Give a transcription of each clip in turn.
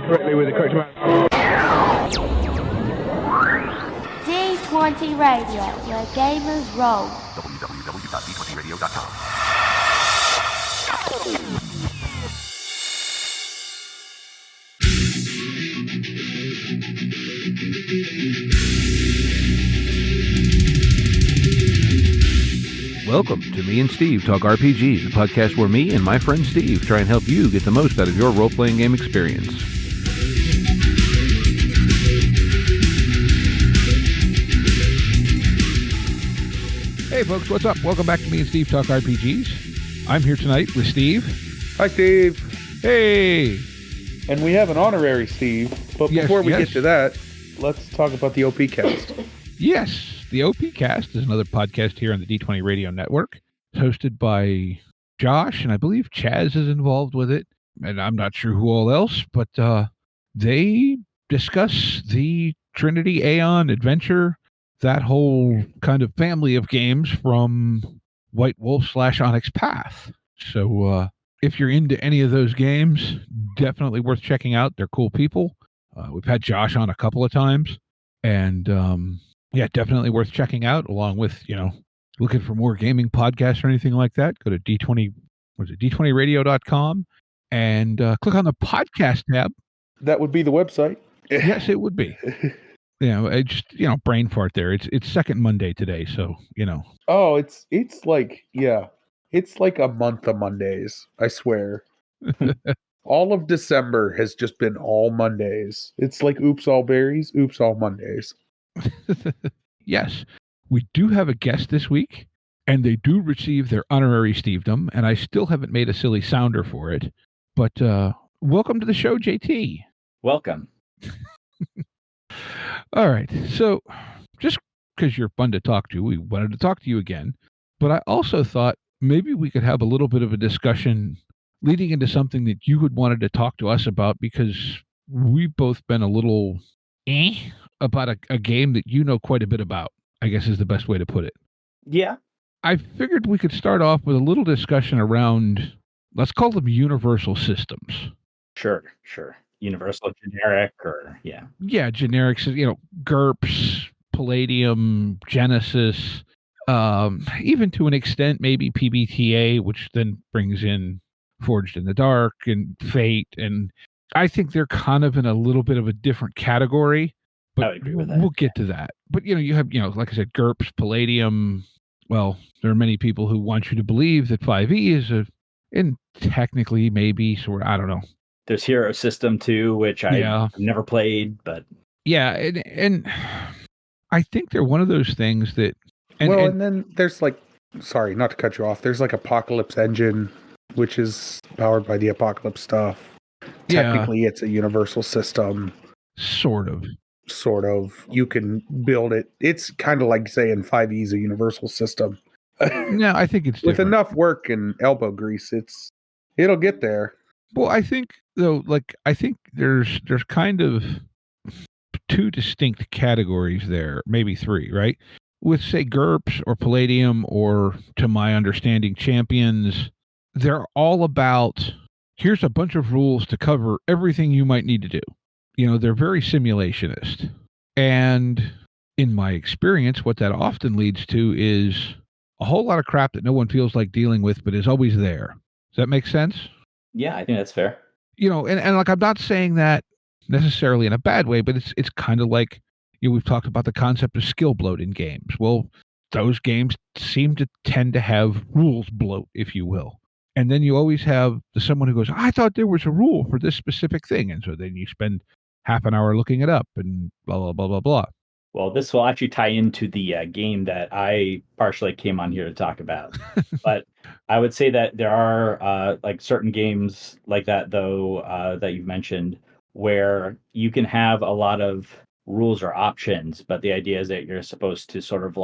correctly with the correct amount. D20 Radio, where gamers roll. www.d20radio.com. Welcome to Me and Steve Talk RPGs, a podcast where me and my friend Steve try and help you get the most out of your role-playing game experience. Hey folks, what's up? Welcome back to Me and Steve Talk RPGs. I'm here tonight with Steve. Hi, Steve. Hey! And we have an honorary Steve, but before we get to that, let's talk about the OP cast. Yes, the OP Cast is another podcast here on the D20 Radio Network. It's hosted by Josh, and I believe Chaz is involved with it, and I'm not sure who all else, but they discuss the Trinity Aeon adventure, that whole kind of family of games from White Wolf / Onyx Path. So if you're into any of those games, definitely worth checking out. They're cool people. We've had Josh on a couple of times, and yeah, definitely worth checking out, along with, looking for more gaming podcasts or anything like that. Go to d20radio.com and click on the podcast tab. That would be the website. Yes, it would be. It's just, brain fart there. It's second Monday today, so, Oh, it's like, it's like a month of Mondays, I swear. All of December has just been all Mondays. It's like oops all berries, oops all Mondays. Yes, we do have a guest this week, and they do receive their honorary Stevedom, and I still haven't made a silly sounder for it. But welcome to the show, JT. Welcome. All right, so just because you're fun to talk to, we wanted to talk to you again. But I also thought maybe we could have a little bit of a discussion leading into something that you had wanted to talk to us about, because we've both been a little about a game that you know quite a bit about, I guess is the best way to put it. Yeah. I figured we could start off with a little discussion around, let's call them universal systems. Sure. Universal, generic, or yeah. Yeah, generics, GURPS, Palladium, Genesis, even to an extent, maybe PBTA, which then brings in Forged in the Dark and Fate. And I think they're kind of in a little bit of a different category. But I would agree with that. We'll get to that. But, you have, like I said, GURPS, Palladium. Well, there are many people who want you to believe that 5e is and technically maybe, sort of, I don't know. There's Hero System too, which I've never played, but. Yeah, and I think they're one of those things that. And then there's sorry, not to cut you off, there's Apocalypse Engine, which is powered by the Apocalypse stuff. Technically, it's a universal system. Sort of. You can build it. It's kind of like saying 5e is a universal system. No, I think it's with different. enough work and elbow grease, it'll get there. Well, I think though, I think there's kind of two distinct categories there, maybe three, right? With say GURPS or Palladium, or to my understanding, Champions, they're all about here's a bunch of rules to cover everything you might need to do. They're very simulationist. And in my experience, what that often leads to is a whole lot of crap that no one feels like dealing with, but is always there. Does that make sense? Yeah, I think that's fair. And I'm not saying that necessarily in a bad way, but it's kind of like, we've talked about the concept of skill bloat in games. Well, those games seem to tend to have rules bloat, if you will. And then you always have someone who goes, I thought there was a rule for this specific thing. And so then you spend half an hour looking it up and blah, blah, blah, blah, blah. Well, this will actually tie into the game that I partially came on here to talk about. But I would say that there are certain games like that, though, that you've mentioned, where you can have a lot of rules or options, but the idea is that you're supposed to sort of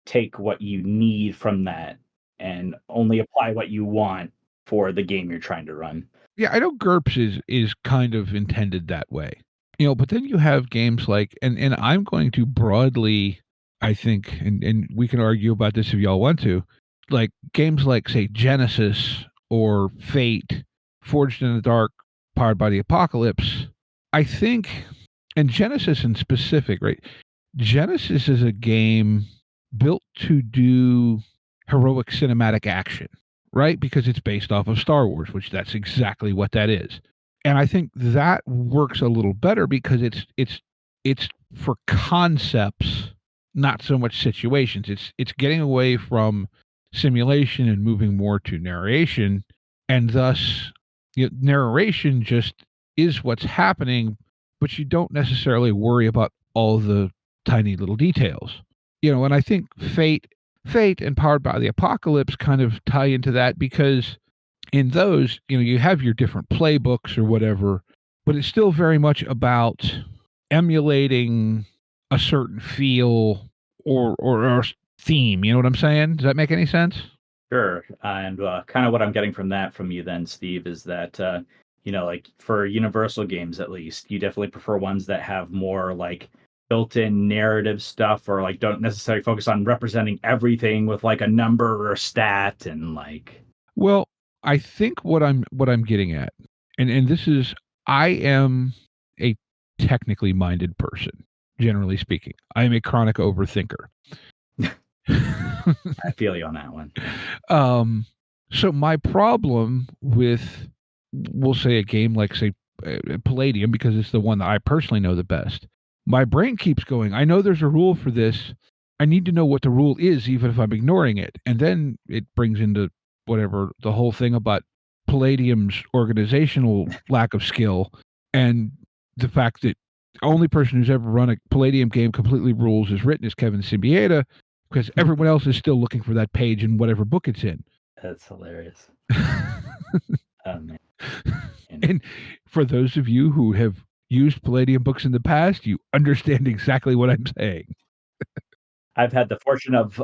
take what you need from that and only apply what you want for the game you're trying to run. Yeah, I know GURPS is kind of intended that way. But then you have games and I'm going to broadly, I think, and we can argue about this if y'all want to, games like, say, Genesis or Fate, Forged in the Dark, powered by the Apocalypse. I think, and Genesis in specific, right? Genesis is a game built to do heroic cinematic action, right? Because it's based off of Star Wars, which that's exactly what that is. And I think that works a little better because it's for concepts, not so much situations. It's getting away from simulation and moving more to narration, and thus narration just is what's happening, but you don't necessarily worry about all the tiny little details. And I think Fate and Powered by the Apocalypse kind of tie into that because in those, you have your different playbooks or whatever, but it's still very much about emulating a certain feel or theme. You know what I'm saying? Does that make any sense? Sure. And kind of what I'm getting from you then, Steve, is that, like for Universal games, at least, you definitely prefer ones that have more like built-in narrative stuff or like don't necessarily focus on representing everything with like a number or a stat and like. Well, I think what I'm getting at, and this is, I am a technically minded person, generally speaking. I am a chronic overthinker. I feel you on that one. So my problem with, we'll say, a game like, say, Palladium, because it's the one that I personally know the best, my brain keeps going, I know there's a rule for this. I need to know what the rule is, even if I'm ignoring it. And then it brings into whatever the whole thing about Palladium's organizational lack of skill and the fact that the only person who's ever run a Palladium game completely rules is written is Kevin Symbieta, because everyone else is still looking for that page in whatever book it's in. That's hilarious. Man. And for those of you who have used Palladium books in the past, you understand exactly what I'm saying. I've had the fortune of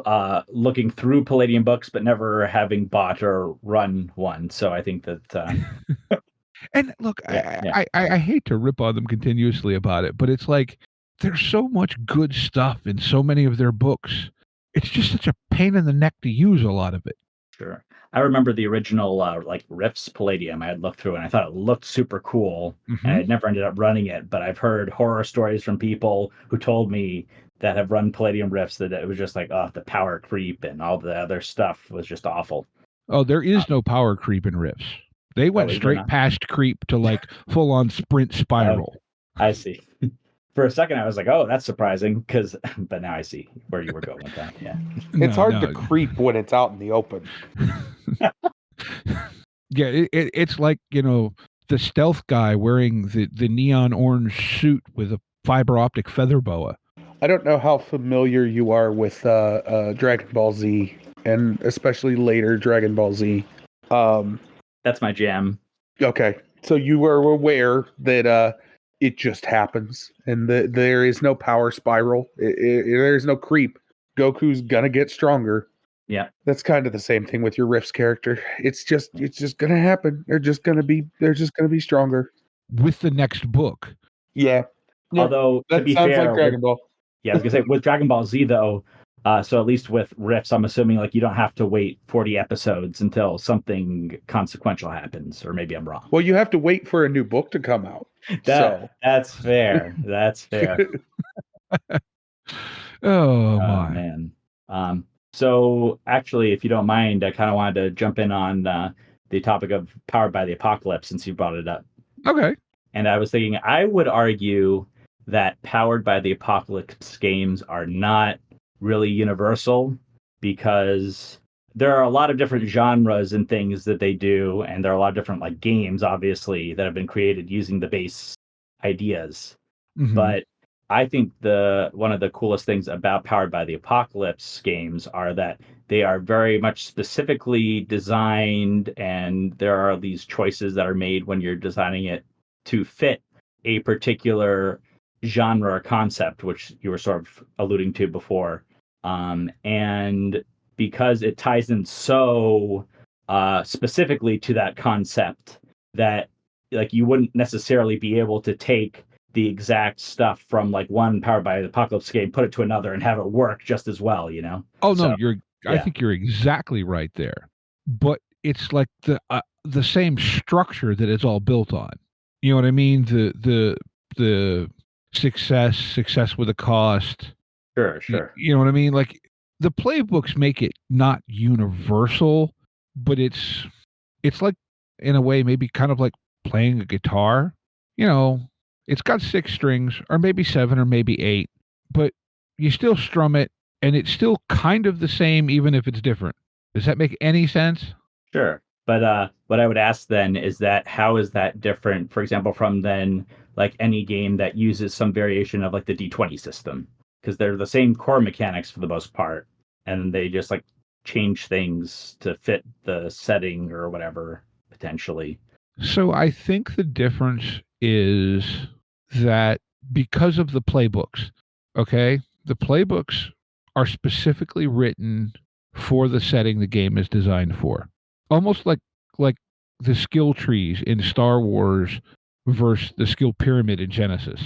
looking through Palladium books, but never having bought or run one. So I think that. And look, I hate to rip on them continuously about it, but it's like there's so much good stuff in so many of their books. It's just such a pain in the neck to use a lot of it. Sure. I remember the original like Rift's Palladium I had looked through and I thought it looked super cool. Mm-hmm. And I never ended up running it, but I've heard horror stories from people who told me that have run Palladium Rifts that it was just like, oh, the power creep and all the other stuff was just awful. Oh, there is no power creep in Rifts. They went straight past creep to like full on sprint spiral. I see. For a second, I was like, "Oh, that's surprising," but now I see where you were going with that. Yeah, it's hard to creep when it's out in the open. Yeah, it's like the stealth guy wearing the neon orange suit with a fiber optic feather boa. I don't know how familiar you are with Dragon Ball Z, and especially later Dragon Ball Z. That's my jam. Okay, so you are aware that it just happens, and there is no power spiral. There is no creep. Goku's gonna get stronger. Yeah, that's kind of the same thing with your Rift's character. It's just gonna happen. They're just gonna be stronger with the next book. Yeah. Although that to be sounds fair, like Dragon Ball. Yeah, I was gonna say with Dragon Ball Z though. So at least with Rifts, I'm assuming like you don't have to wait 40 episodes until something consequential happens, or maybe I'm wrong. Well, you have to wait for a new book to come out. That's fair. That's fair. Oh my man. So actually, if you don't mind, I kind of wanted to jump in on the topic of Powered by the Apocalypse since you brought it up. Okay. And I was thinking, I would argue that Powered by the Apocalypse games are not really universal because there are a lot of different genres and things that they do, and there are a lot of different like games, obviously, that have been created using the base ideas. Mm-hmm. But I think one of the coolest things about Powered by the Apocalypse games are that they are very much specifically designed, and there are these choices that are made when you're designing it to fit a particular genre or concept, which you were sort of alluding to before. And because it ties in so specifically to that concept that like you wouldn't necessarily be able to take the exact stuff from like one Powered by the Apocalypse game, put it to another and have it work just as well, Oh, no, I think you're exactly right there. But it's like the same structure that it's all built on. You know what I mean? The the success with a cost. Sure. You know what I mean? Like the playbooks make it not universal, but it's like in a way maybe kind of like playing a guitar. You know, it's got 6 strings or maybe 7 or maybe 8, but you still strum it and it's still kind of the same even if it's different. Does that make any sense? Sure. But what I would ask then is that how is that different, for example, from then like any game that uses some variation of like the D20 system? Because they're the same core mechanics for the most part, and they just like change things to fit the setting or whatever potentially. So I think the difference is that because of the playbooks, okay, the playbooks are specifically written for the setting the game is designed for. Almost like the skill trees in Star Wars versus the skill pyramid in Genesis.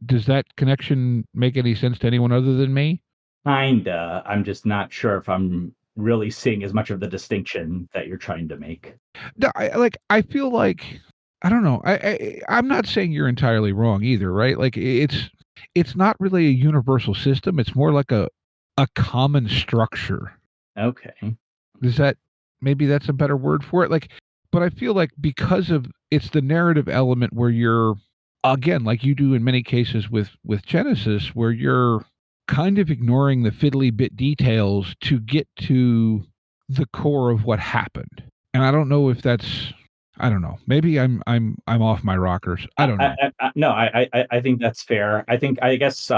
Does that connection make any sense to anyone other than me? Kinda. I'm just not sure if I'm really seeing as much of the distinction that you're trying to make. No, I feel like I don't know. I'm not saying you're entirely wrong either, right? Like it's not really a universal system. It's more like a common structure. Okay. Is that maybe that's a better word for it? Like, but I feel like because of it's the narrative element where you're again, like you do in many cases with Genesis, where you're kind of ignoring the fiddly bit details to get to the core of what happened. And I don't know if that's I don't know. Maybe I'm off my rockers. I don't know. No, I think that's fair. I guess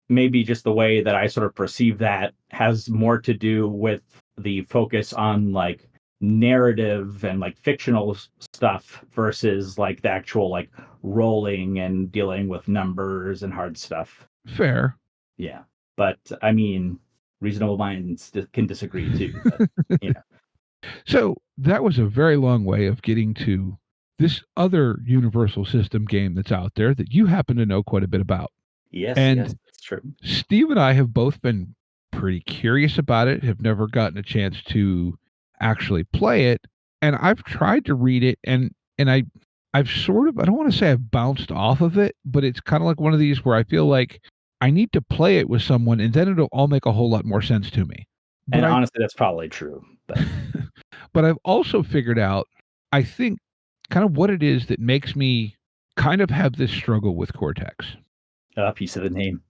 maybe just the way that I sort of perceive that has more to do with the focus on like narrative and like fictional stuff versus like the actual like rolling and dealing with numbers and hard stuff. Fair. Yeah, but I mean, reasonable minds can disagree too. But, you know. So that was a very long way of getting to this other universal system game that's out there that you happen to know quite a bit about. Yes, And that's true. Steve and I have both been pretty curious about it, have never gotten a chance to actually play it. And I've tried to read it and I've sort of I don't want to say I've bounced off of it, but it's kind of like one of these where I feel like I need to play it with someone and then it'll all make a whole lot more sense to me. And honestly, that's probably true. But but I've also figured out, I think, kind of what it is that makes me kind of have this struggle with Cortex. A piece of the name.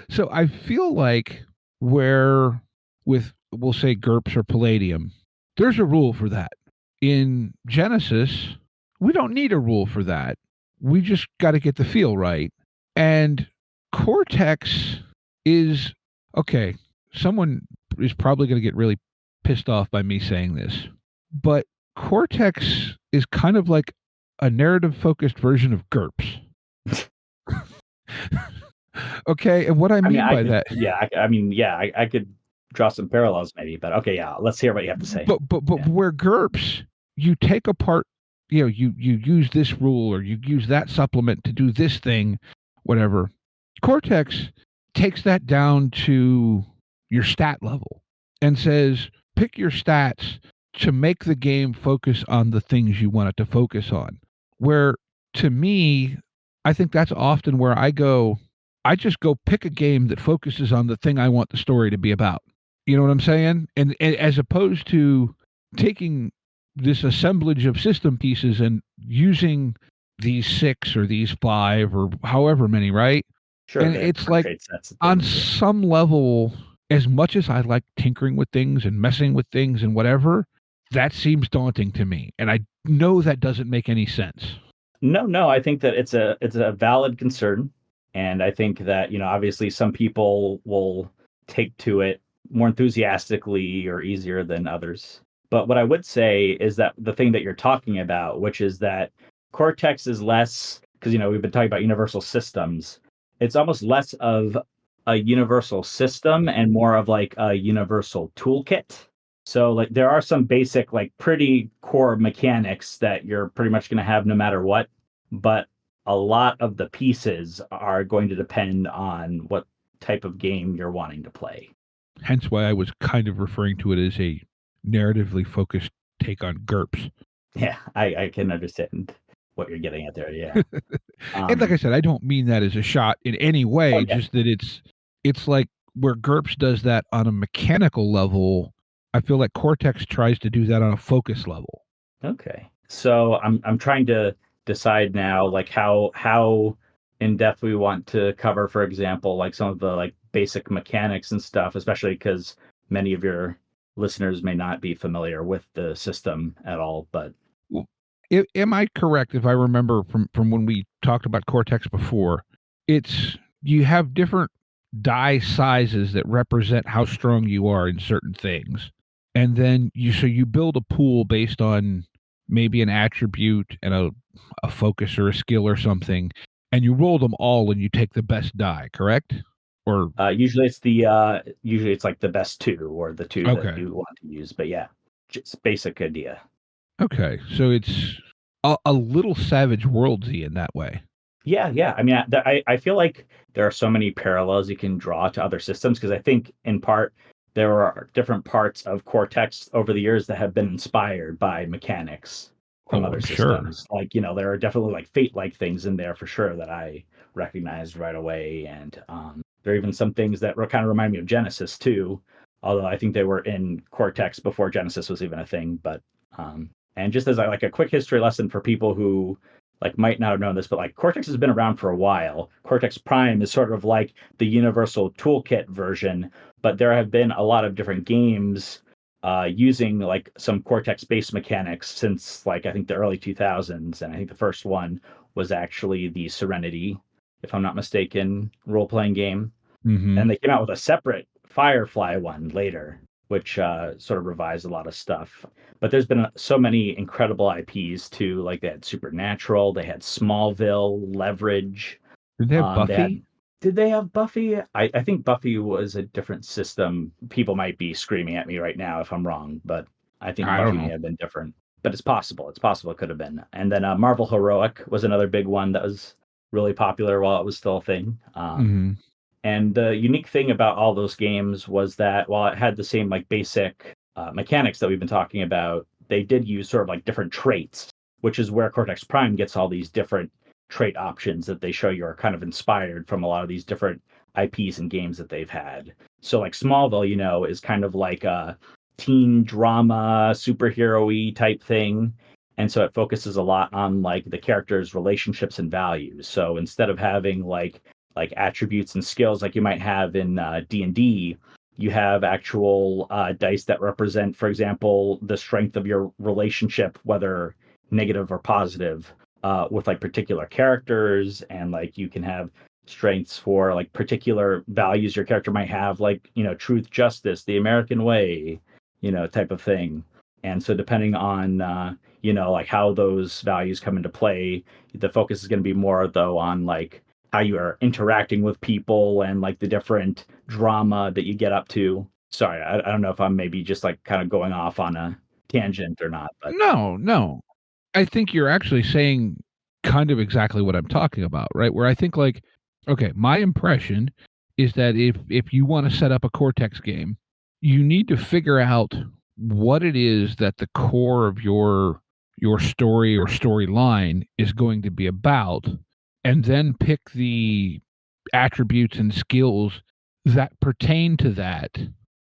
So I feel like where with, we'll say GURPS or Palladium, there's a rule for that. In Genesis, we don't need a rule for that. We just got to get the feel right. And Cortex is, okay, someone is probably going to get really pissed off by me saying this, but Cortex is kind of like a narrative-focused version of GURPS. Okay, and what I mean by that, I could draw some parallels maybe, but okay, yeah, let's hear what you have to say. but where GURPS, you take apart, you use this rule or you use that supplement to do this thing, whatever. Cortex takes that down to your stat level and says, pick your stats to make the game focus on the things you want it to focus on. Where, to me, I think that's often where I just go pick a game that focuses on the thing I want the story to be about. You know what I'm saying? And as opposed to taking this assemblage of system pieces and using these 6 or these 5 or however many, right? Sure. And it's like on some level, as much as I like tinkering with things and messing with things and whatever, that seems daunting to me. And I know that doesn't make any sense. No, I think that it's a valid concern. And I think that, obviously some people will take to it more enthusiastically or easier than others. But what I would say is that the thing that you're talking about, which is that Cortex is less, because, we've been talking about universal systems. It's almost less of a universal system and more of like a universal toolkit. So like there are some basic, like pretty core mechanics that you're pretty much going to have no matter what. But a lot of the pieces are going to depend on what type of game you're wanting to play. Hence why I was kind of referring to it as a narratively focused take on GURPS. Yeah, I can understand. what you're getting at there. Yeah. And like I said, I don't mean that as a shot in any way, Okay. just that it's like where GURPS does that on a mechanical level, I feel like Cortex tries to do that on a focus level. Okay. So I'm trying to decide now, like how in depth we want to cover, for example, like some of the like basic mechanics and stuff, especially because many of your listeners may not be familiar with the system at all. But Well, am I correct if I remember from when we talked about Cortex before? It's you have different die sizes that represent how strong you are in certain things, and then you build a pool based on maybe an attribute and a focus or a skill or something, and you roll them all and you take the best die. Correct? Or usually it's like the best two or the two that okay, you want to use. But yeah, just basic idea. okay, so it's a little Savage Worldsy in that way. Yeah. I mean, I feel like there are so many parallels you can draw to other systems because I think in part there are different parts of Cortex over the years that have been inspired by mechanics from Oh, other I'm sure. systems. Like, you know, there are definitely like Fate-like things in there for sure that I recognized right away. And there are even some things that kind of remind me of Genesis too, although I think they were in Cortex before Genesis was even a thing. But and just as like a quick history lesson for people who like might not have known this, but like Cortex has been around for a while. Cortex Prime is sort of like the universal toolkit version, but there have been a lot of different games using like some Cortex-based mechanics since like I think the early 2000s, and I think the first one was actually the Serenity, if I'm not mistaken, role-playing game. Mm-hmm. And they came out with a separate Firefly one later, which sort of revised a lot of stuff. But there's been so many incredible IPs too. Like they had Supernatural, they had Smallville, Leverage. Did they have They had. Buffy? Did they have Buffy? I think Buffy was a different system. People might be screaming at me right now if I'm wrong, but I think I don't Buffy may know. have been different. But it's possible. It's possible it could have been. And then Marvel Heroic was another big one that was really popular while it was still a thing. Mm-hmm. And the unique thing about all those games was that while it had the same like basic mechanics that we've been talking about, they did use sort of like different traits, which is where Cortex Prime gets all these different trait options that they show you are kind of inspired from a lot of these different IPs and games that they've had. So like Smallville, you know, is kind of like a teen drama, superhero-y type thing. And so it focuses a lot on like the characters' relationships and values. So instead of having like attributes and skills like you might have in D&D, you have actual dice that represent, for example, the strength of your relationship, whether negative or positive, with like particular characters. And like you can have strengths for like particular values your character might have, like, you know, truth, justice, the American way, you know, type of thing. And so depending on you know, like how those values come into play, the focus is going to be more though on like how you are interacting with people and like the different drama that you get up to. Sorry, I don't know if I'm maybe just like kind of going off on a tangent or not, but No. I think you're actually saying kind of exactly what I'm talking about, right? Where I think like, okay, my impression is that if you want to set up a Cortex game, you need to figure out what it is that the core of your story or storyline is going to be about, and then pick the attributes and skills that pertain to that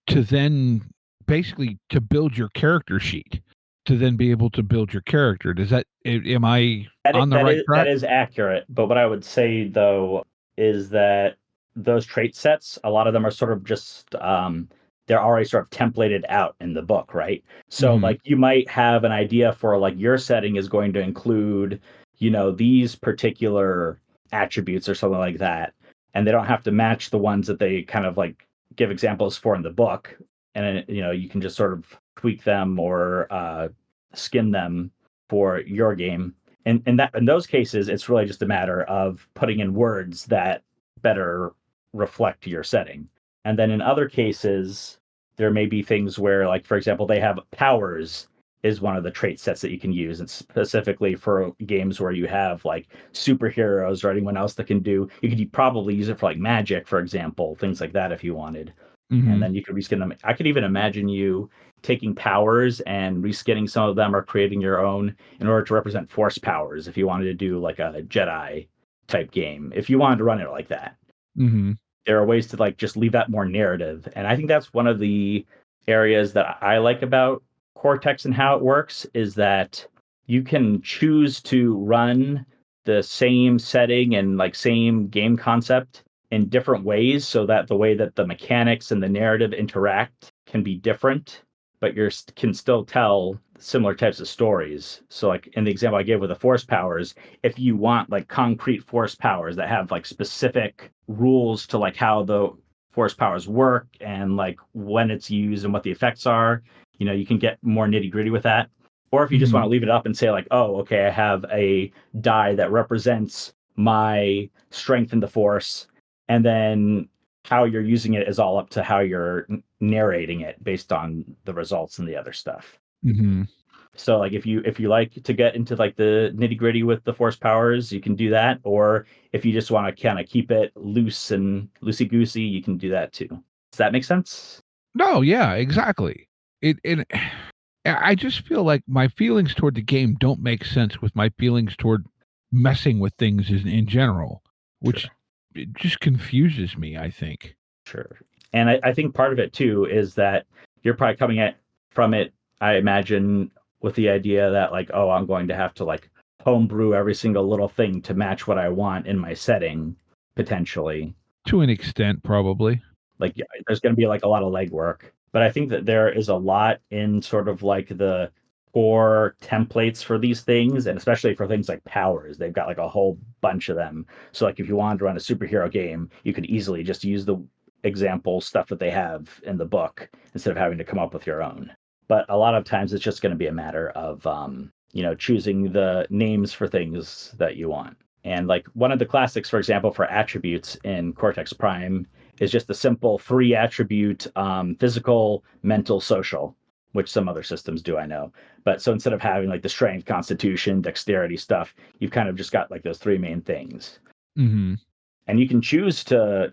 to then basically to build your character sheet to then be able to build your character. Does that am I on the right that track? is accurate. But what I would say though is that those trait sets, a lot of them are sort of just they're already sort of templated out in the book, right? So Mhm. like you might have an idea for like your setting is going to include, you know, these particular attributes or something like that, and they don't have to match the ones that they kind of like give examples for in the book. And you know, you can just sort of tweak them or skin them for your game. And that in those cases, it's really just a matter of putting in words that better reflect your setting. And then in other cases, there may be things where, like for example, they have powers is one of the trait sets that you can use. And specifically for games where you have like superheroes or anyone else that can do, you could probably use it for like magic, for example, things like that if you wanted. And Mhm. then you could reskin them. I could even imagine you taking powers and reskinning some of them or creating your own in order to represent force powers if you wanted to do like a Jedi type game, if you wanted to run it like that. Mm-hmm. There are ways to like just leave that more narrative. And I think that's one of the areas that I like about Cortex and how it works is that you can choose to run the same setting and like same game concept in different ways so that the way that the mechanics and the narrative interact can be different, but you can still tell similar types of stories. So like in the example I gave with the force powers, if you want like concrete force powers that have like specific rules to like how the force powers work and like when it's used and what the effects are, you can get more nitty gritty with that. Or if you just want to leave it up and say like, oh, okay, I have a die that represents my strength in the force, and then how you're using it is all up to how you're narrating it based on the results and the other stuff. Mm-hmm. So like if you like to get into like the nitty gritty with the force powers, you can do that. Or if you just want to kind of keep it loose and loosey goosey, you can do that too. Does that make sense? No, yeah, exactly. I just feel like my feelings toward the game don't make sense with my feelings toward messing with things in general, which Sure. It just confuses me, I think. Sure. And I think part of it too is that you're probably coming from it, I imagine, with the idea that like, oh, I'm going to have to like homebrew every single little thing to match what I want in my setting, potentially. To an extent, probably. Like there's going to be like a lot of legwork. But I think that there is a lot in sort of like the core templates for these things, and especially for things like powers. They've got like a whole bunch of them. So like if you wanted to run a superhero game, you could easily just use the example stuff that they have in the book instead of having to come up with your own. But a lot of times it's just going to be a matter of choosing the names for things that you want. And like one of the classics, for example, for attributes in Cortex Prime is just the simple 3 attribute physical, mental, social, which some other systems do, I know. But so instead of having like the strength, constitution, dexterity stuff, you've kind of just got like those 3 main things. Mm-hmm. And you can choose to,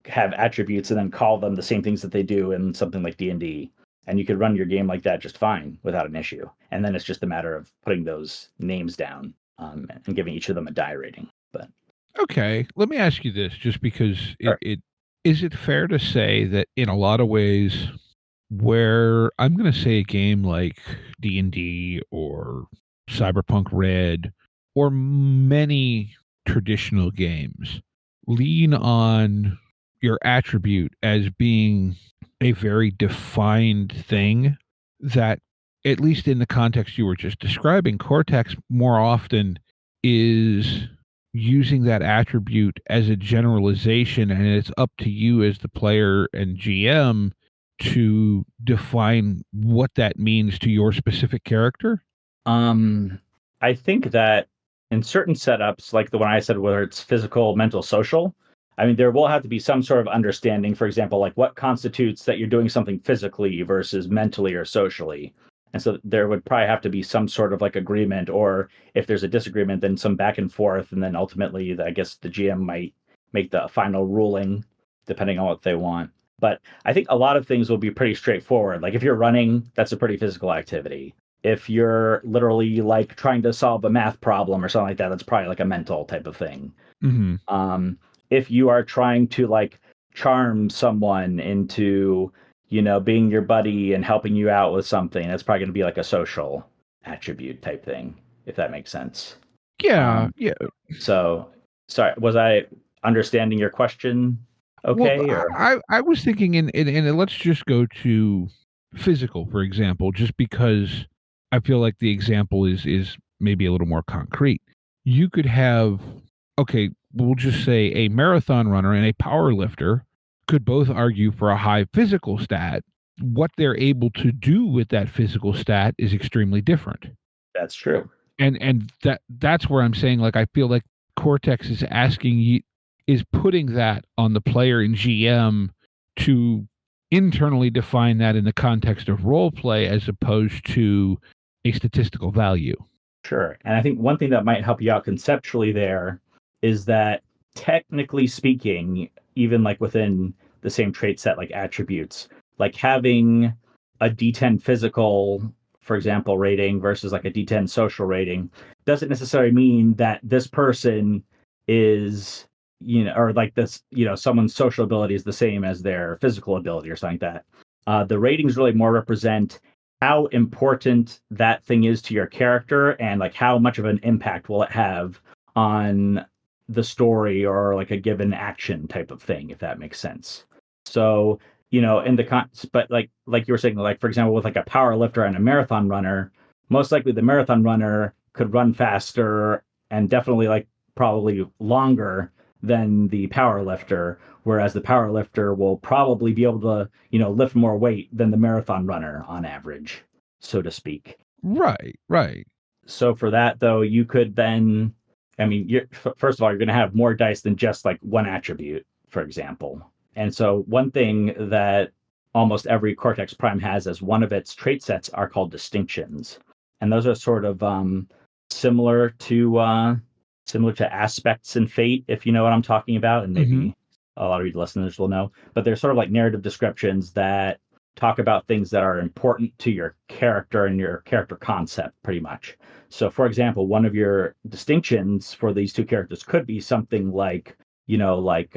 have attributes and then call them the same things that they do in something like D&D. And you could run your game like that just fine without an issue. And then it's just a matter of putting those names down and giving each of them a die rating. But okay, let me ask you this, just because Sure. Is it fair to say that in a lot of ways, where I'm going to say a game like D&D or Cyberpunk Red or many traditional games lean on your attribute as being a very defined thing, that at least in the context you were just describing, Cortex more often is using that attribute as a generalization, and it's up to you as the player and GM to define what that means to your specific character? I think that in certain setups, like the one I said, whether it's physical, mental, social, I mean, there will have to be some sort of understanding, for example, like what constitutes that you're doing something physically versus mentally or socially. And so there would probably have to be some sort of like agreement, or if there's a disagreement, then some back and forth. And then ultimately, I guess the GM might make the final ruling depending on what they want. But I think a lot of things will be pretty straightforward. Like if you're running, that's a pretty physical activity. If you're literally like trying to solve a math problem or something like that, that's probably like a mental type of thing. Mm-hmm. If you are trying to like charm someone into, being your buddy and helping you out with something, that's probably going to be like a social attribute type thing, if that makes sense. Yeah, yeah. So, sorry, was I understanding your question okay? Well, Or I was thinking in let's just go to physical, for example, just because I feel like the example is maybe a little more concrete. You could have, okay, we'll just say a marathon runner and a power lifter could both argue for a high physical stat. What they're able to do with that physical stat is extremely different. that's true. And that's where I'm saying, like, I feel like Cortex is asking you, is putting that on the player and GM to internally define that in the context of role play as opposed to a statistical value. Sure. And I think one thing that might help you out conceptually there is that technically speaking, even like within the same trait set, like attributes, like having a D10 physical, for example, rating versus like a D10 social rating doesn't necessarily mean that this person is, or like this, someone's social ability is the same as their physical ability or something like that. The ratings really more represent how important that thing is to your character and like how much of an impact will it have on the story or like a given action type of thing, if that makes sense. So, in the but like you were saying, like for example, with like a power lifter and a marathon runner, most likely the marathon runner could run faster and definitely like probably longer than the power lifter, whereas the power lifter will probably be able to, lift more weight than the marathon runner on average, so to speak. Right, right. So for that though, you could then, I mean, first of all, you're going to have more dice than just like one attribute, for example. And so one thing that almost every Cortex Prime has as one of its trait sets are called distinctions. And those are sort of similar to aspects in Fate, if you know what I'm talking about, and maybe a lot of you listeners will know. But they're sort of like narrative descriptions that talk about things that are important to your character and your character concept, pretty much. So, for example, one of your distinctions for these two characters could be something like, like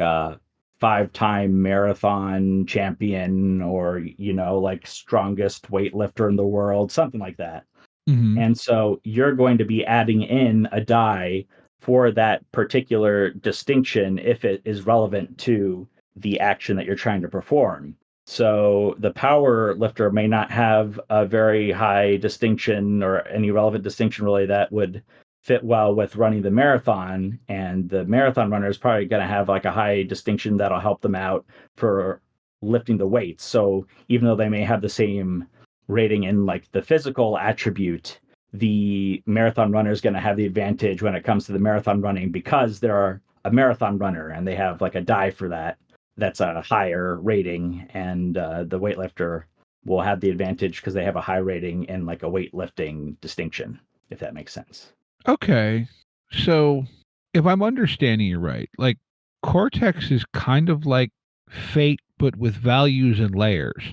5-time marathon champion, or like strongest weightlifter in the world, something like that. And so you're going to be adding in a die for that particular distinction if it is relevant to the action that you're trying to perform. So the power lifter may not have a very high distinction or any relevant distinction really that would fit well with running the marathon, and the marathon runner is probably going to have like a high distinction that'll help them out for lifting the weights. So even though they may have the same rating in like the physical attribute, the marathon runner is going to have the advantage when it comes to the marathon running because they're a marathon runner and they have like a die for that that's a higher rating, and the weightlifter will have the advantage because they have a high rating in like a weightlifting distinction, if that makes sense. Okay. So if I'm understanding you right, like Cortex is kind of like Fate, but with values and layers.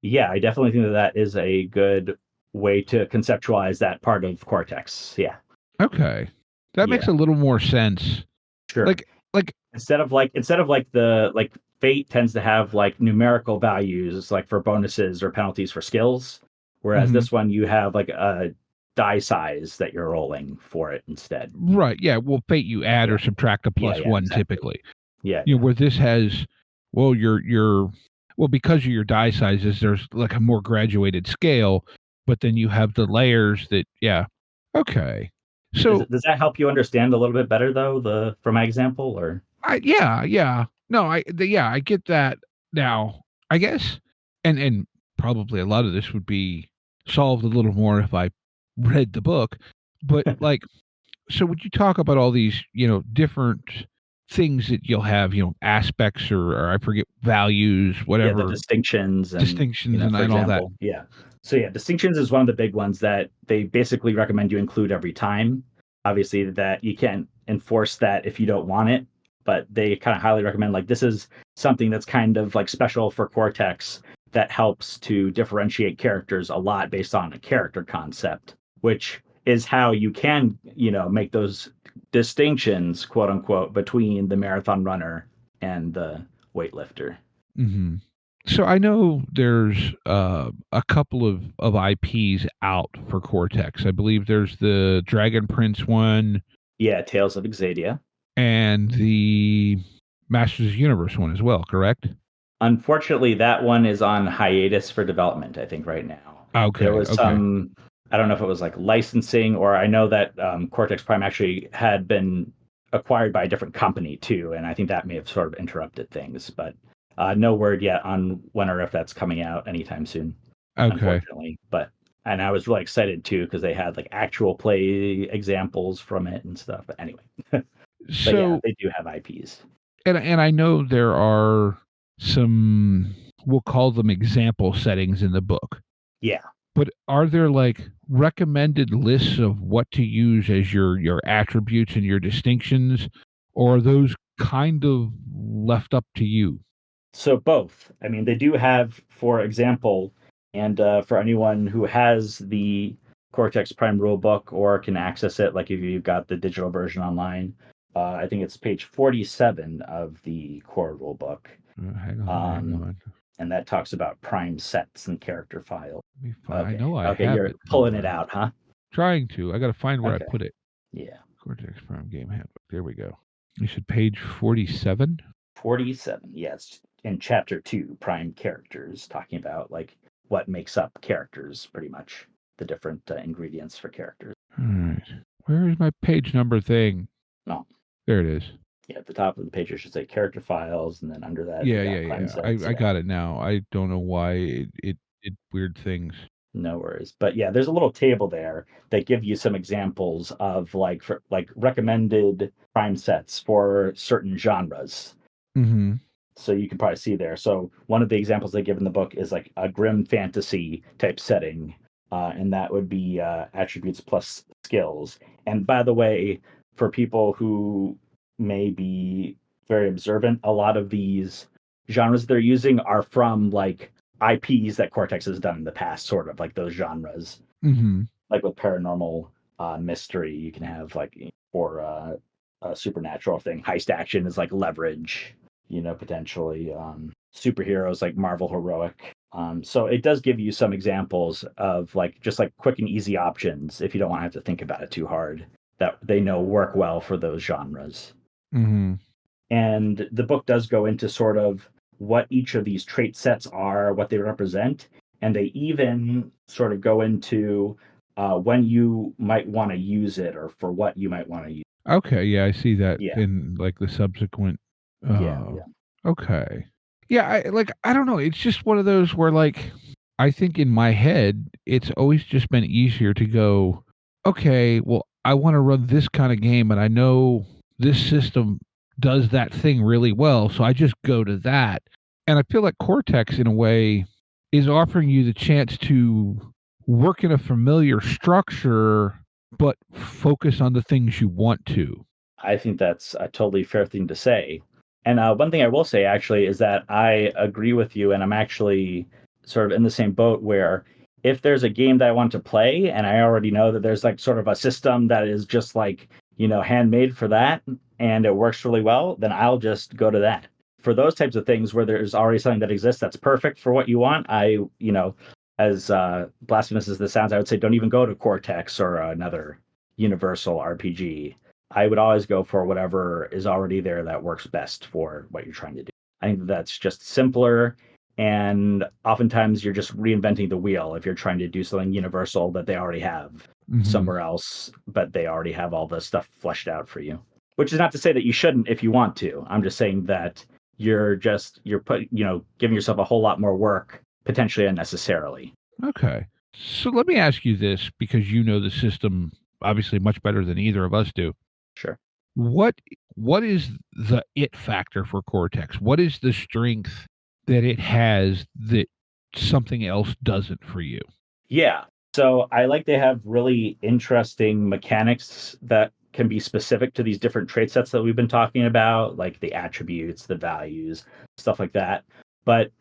Yeah, I definitely think that is a good way to conceptualize that part of Cortex. Yeah. Okay. That makes a little more sense. Sure. Like instead of like the like Fate tends to have like numerical values like for bonuses or penalties for skills, whereas this one you have like a die size that you're rolling for it instead. Right. Yeah. Well, Fate you add or subtract a plus one exactly. typically. Yeah. Where this has, well, because of your die sizes, there's like a more graduated scale, but then you have the layers that, okay. So does that help you understand a little bit better though, for my example, or? No, I get that now, I guess. And probably a lot of this would be solved a little more if I read the book. But like, so would you talk about all these, different things that you'll have, aspects or I forget, values, whatever. Yeah, the distinctions and all that. Yeah. So yeah, distinctions is one of the big ones that they basically recommend you include every time. Obviously that you can't enforce that if you don't want it, but they kind of highly recommend like this is something that's kind of like special for Cortex that helps to differentiate characters a lot based on a character concept, which is how you can, make those distinctions, quote unquote, between the marathon runner and the weightlifter. Mm-hmm. So I know there's a couple of IPs out for Cortex. I believe there's the Dragon Prince one. Yeah, Tales of Exadia. And the Masters of the Universe one as well, correct? Unfortunately, that one is on hiatus for development, I think, right now. Okay. There was some, I don't know if it was like licensing, or I know that Cortex Prime actually had been acquired by a different company too, and I think that may have sort of interrupted things, but no word yet on when or if that's coming out anytime soon. Okay. Unfortunately, and I was really excited too because they had like actual play examples from it and stuff. But anyway, so yeah, they do have IPs, and I know there are some, we'll call them example settings in the book. Yeah. But are there like recommended lists of what to use as your attributes and your distinctions, or are those kind of left up to you? So both. I mean, they do have, for example, And for anyone who has the Cortex Prime rulebook or can access it, like if you've got the digital version online, I think it's page 47 of the core rulebook. Hang on. And that talks about prime sets and character files. Okay. I know I okay, have you're it pulling somewhere. it out, huh? Trying to. I got to find where Okay. I put it. Yeah. Cortex Prime Game Handbook. There we go. You said page 47? 47. Yeah, it's in chapter 2, prime characters, talking about like what makes up characters, pretty much the different ingredients for characters. All right. Where is my page number thing? No. There it is. Yeah, at the top of the page, it should say character files, and then under that, Yeah. I got it now. I don't know why it did weird things. No worries. But yeah, there's a little table there that give you some examples of like recommended prime sets for certain genres. Mm-hmm. So you can probably see there. So one of the examples they give in the book is like a grim fantasy type setting, and that would be attributes plus skills. And by the way, for people who may be very observant, a lot of these genres they're using are from like IPs that Cortex has done in the past, sort of like those genres. Mm-hmm. Like with paranormal mystery, you can have like for a supernatural thing. Heist action is like leverage, potentially. Superheroes like Marvel Heroic. So it does give you some examples of like just like quick and easy options if you don't want to have to think about it too hard that they know work well for those genres. Mm-hmm. And the book does go into sort of what each of these trait sets are, what they represent, and they even sort of go into when you might want to use it or for what you might want to use. Okay, yeah, I see that Yeah. in like the subsequent. Yeah. Okay. Yeah, I don't know. It's just one of those where like I think in my head it's always just been easier to go, okay, well, I want to run this kind of game and I know this system does that thing really well, so I just go to that. And I feel like Cortex in a way is offering you the chance to work in a familiar structure but focus on the things you want to. I think that's a totally fair thing to say. And one thing I will say actually is that I agree with you, and I'm actually sort of in the same boat where if there's a game that I want to play and I already know that there's like sort of a system that is just like, handmade for that and it works really well, then I'll just go to that. For those types of things where there's already something that exists that's perfect for what you want, as blasphemous as this sounds, I would say don't even go to Cortex or another universal RPG. I would always go for whatever is already there that works best for what you're trying to do. I think that's just simpler, and oftentimes you're just reinventing the wheel if you're trying to do something universal that they already have somewhere else, but they already have all the stuff fleshed out for you. Which is not to say that you shouldn't if you want to. I'm just saying that you're giving yourself a whole lot more work potentially unnecessarily. Okay. So let me ask you this, because you know the system obviously much better than either of us do. Sure. What is the it factor for Cortex? What is the strength that it has that something else doesn't for you? Yeah. So I like they have really interesting mechanics that can be specific to these different trait sets that we've been talking about, like the attributes, the values, stuff like that. But,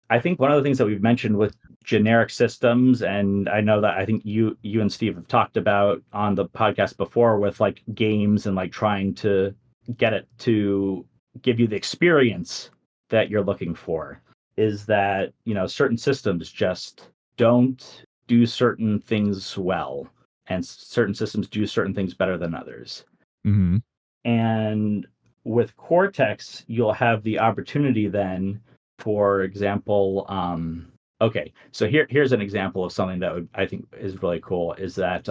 I think one of the things that we've mentioned with generic systems, and I know that I think you and Steve have talked about on the podcast before with like games and like trying to get it to give you the experience that you're looking for, is that, certain systems just don't do certain things well, and certain systems do certain things better than others. Mm-hmm. And with Cortex, you'll have the opportunity then, for example, okay, so here's an example of something that I think is really cool, is that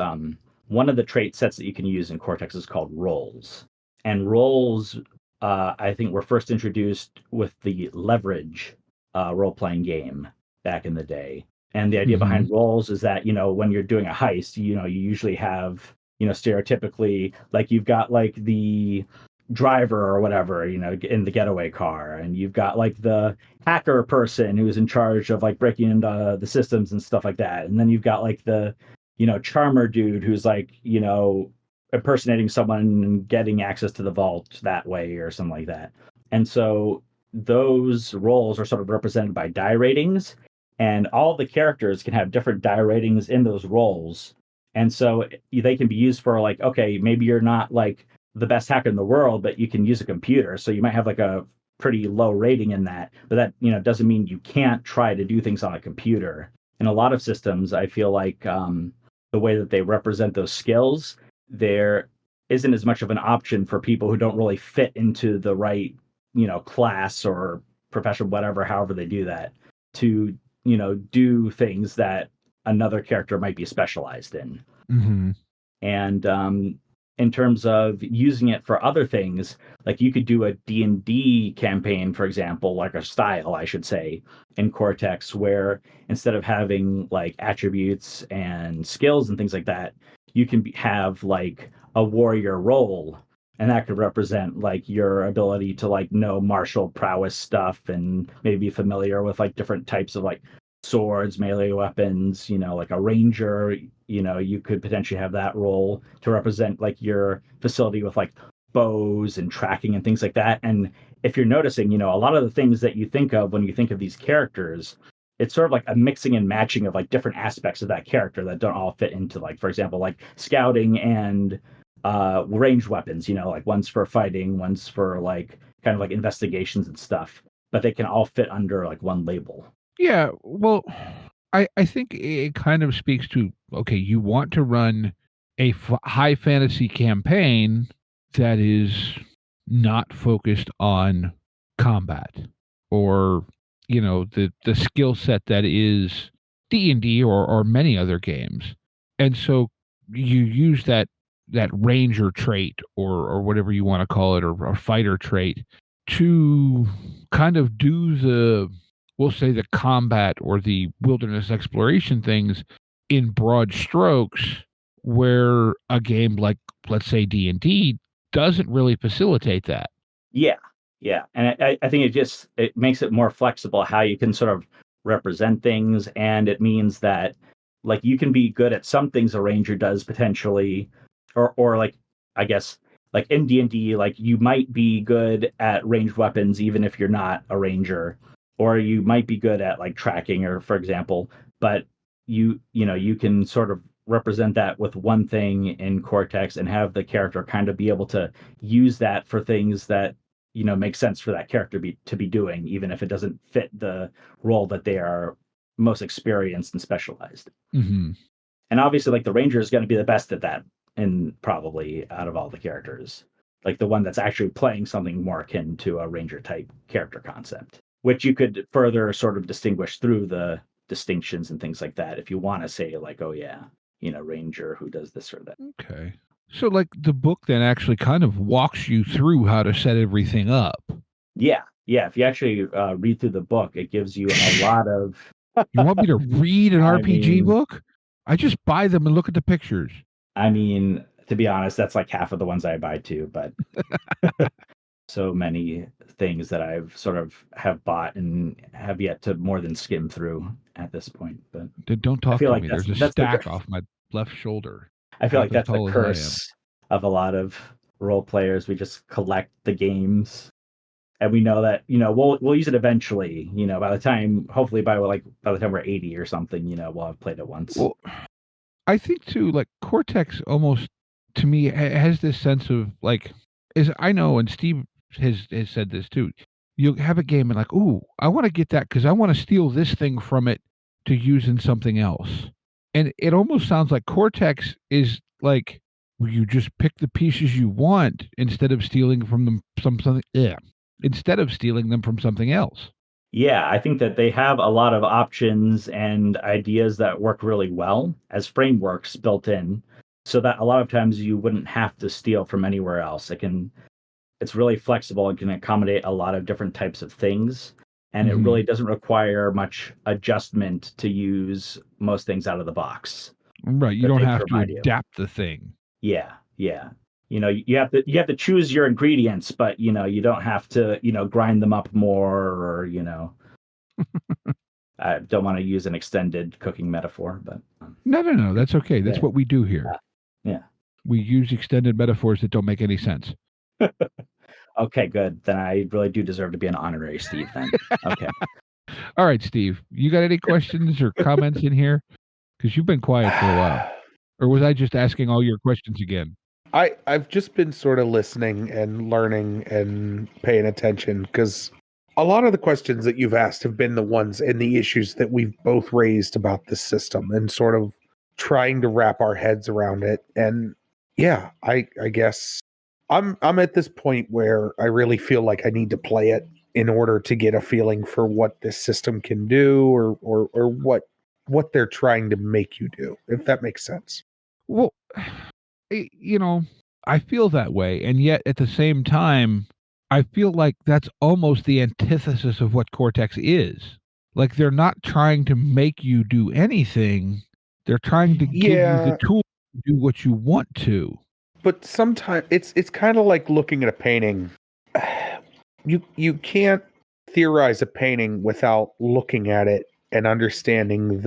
one of the trait sets that you can use in Cortex is called roles. And roles, I think, were first introduced with the Leverage role-playing game back in the day. And the idea behind roles is that, when you're doing a heist, you usually have, stereotypically, like you've got like the driver or whatever, in the getaway car, and you've got like the hacker person who's in charge of like breaking into the systems and stuff like that. And then you've got like the, charmer dude who's like, impersonating someone and getting access to the vault that way or something like that. And so those roles are sort of represented by die ratings. and all the characters can have different die ratings in those roles. And so they can be used for like, okay, maybe you're not like the best hacker in the world, but you can use a computer. So you might have like a pretty low rating in that, but that, doesn't mean you can't try to do things on a computer. In a lot of systems, I feel like the way that they represent those skills, there isn't as much of an option for people who don't really fit into the right, class or profession, whatever, however they do that, to, do things that another character might be specialized in. Mm-hmm. And in terms of using it for other things, like you could do a D&D campaign, for example, like a style, I should say, in Cortex, where instead of having like attributes and skills and things like that, you can have like a warrior role, and that could represent like your ability to like know martial prowess stuff and maybe be familiar with like different types of like swords, melee weapons, like a ranger, you could potentially have that role to represent like your facility with like bows and tracking and things like that. And if you're noticing, a lot of the things that you think of when you think of these characters, it's sort of like a mixing and matching of like different aspects of that character that don't all fit into like, for example, like scouting and ranged weapons, like one's for fighting, one's for like kind of like investigations and stuff, but they can all fit under like one label. Yeah, well, I think it kind of speaks to, okay, you want to run a high fantasy campaign that is not focused on combat or, the skill set that is D&D or many other games. And so you use that ranger trait or whatever you want to call it, or fighter trait, to kind of do we'll say the combat or the wilderness exploration things in broad strokes, where a game like, let's say, D&D doesn't really facilitate that. Yeah. And I think it makes it more flexible how you can sort of represent things. And it means that like you can be good at some things a ranger does potentially, or like, I guess, like in D&D, like you might be good at ranged weapons even if you're not a ranger, or you might be good at like tracking, or for example, but you can sort of represent that with one thing in Cortex and have the character kind of be able to use that for things that make sense for that character to be doing, even if it doesn't fit the role that they are most experienced and specialized. Mm-hmm. And obviously, like the ranger is going to be the best at that, and probably out of all the characters, like the one that's actually playing something more akin to a ranger type character concept, which you could further sort of distinguish through the distinctions and things like that if you want to say like, oh yeah, ranger who does this or that. Okay. So like the book then actually kind of walks you through how to set everything up. Yeah. If you actually read through the book, it gives you a lot of... You want me to read an RPG book? I just buy them and look at the pictures. I mean, to be honest, that's like half of the ones I buy too, but so many things that I've sort of have bought and have yet to more than skim through at this point. But don't talk to me. There's a stack off my left shoulder. I feel like that's the curse of a lot of role players. We just collect the games, and we know that we'll use it eventually. By the time, hopefully by the time we're 80 or something, we'll have played it once. Well, I think too, like Cortex almost to me has this sense of like, as I know, and Steve has said this too. You'll have a game and like, ooh, I want to get that because I want to steal this thing from it to use in something else. And it almost sounds like Cortex is like, where you just pick the pieces you want instead of stealing from them something. Yeah, instead of stealing them from something else. Yeah, I think that they have a lot of options and ideas that work really well as frameworks built in, so that a lot of times you wouldn't have to steal from anywhere else. It's really flexible and can accommodate a lot of different types of things. And it really doesn't require much adjustment to use most things out of the box. Right. You don't have to adapt the thing. Yeah. You have to choose your ingredients, but you don't have to, grind them up more, or, I don't want to use an extended cooking metaphor, but no, that's okay. That's what we do here. Yeah. We use extended metaphors that don't make any sense. Okay, good. Then I really do deserve to be an honorary Steve then. Okay. All right, Steve, you got any questions or comments in here? Because you've been quiet for a while. Or was I just asking all your questions again? I've just been sort of listening and learning and paying attention because a lot of the questions that you've asked have been the ones and the issues that we've both raised about this system and sort of trying to wrap our heads around it. And yeah, I guess I'm at this point where I really feel like I need to play it in order to get a feeling for what this system can do or what they're trying to make you do, if that makes sense. Well, I feel that way. And yet at the same time, I feel like that's almost the antithesis of what Cortex is. Like they're not trying to make you do anything. They're trying to give you the tool to do what you want to. But sometimes it's kind of like looking at a painting. You can't theorize a painting without looking at it and understanding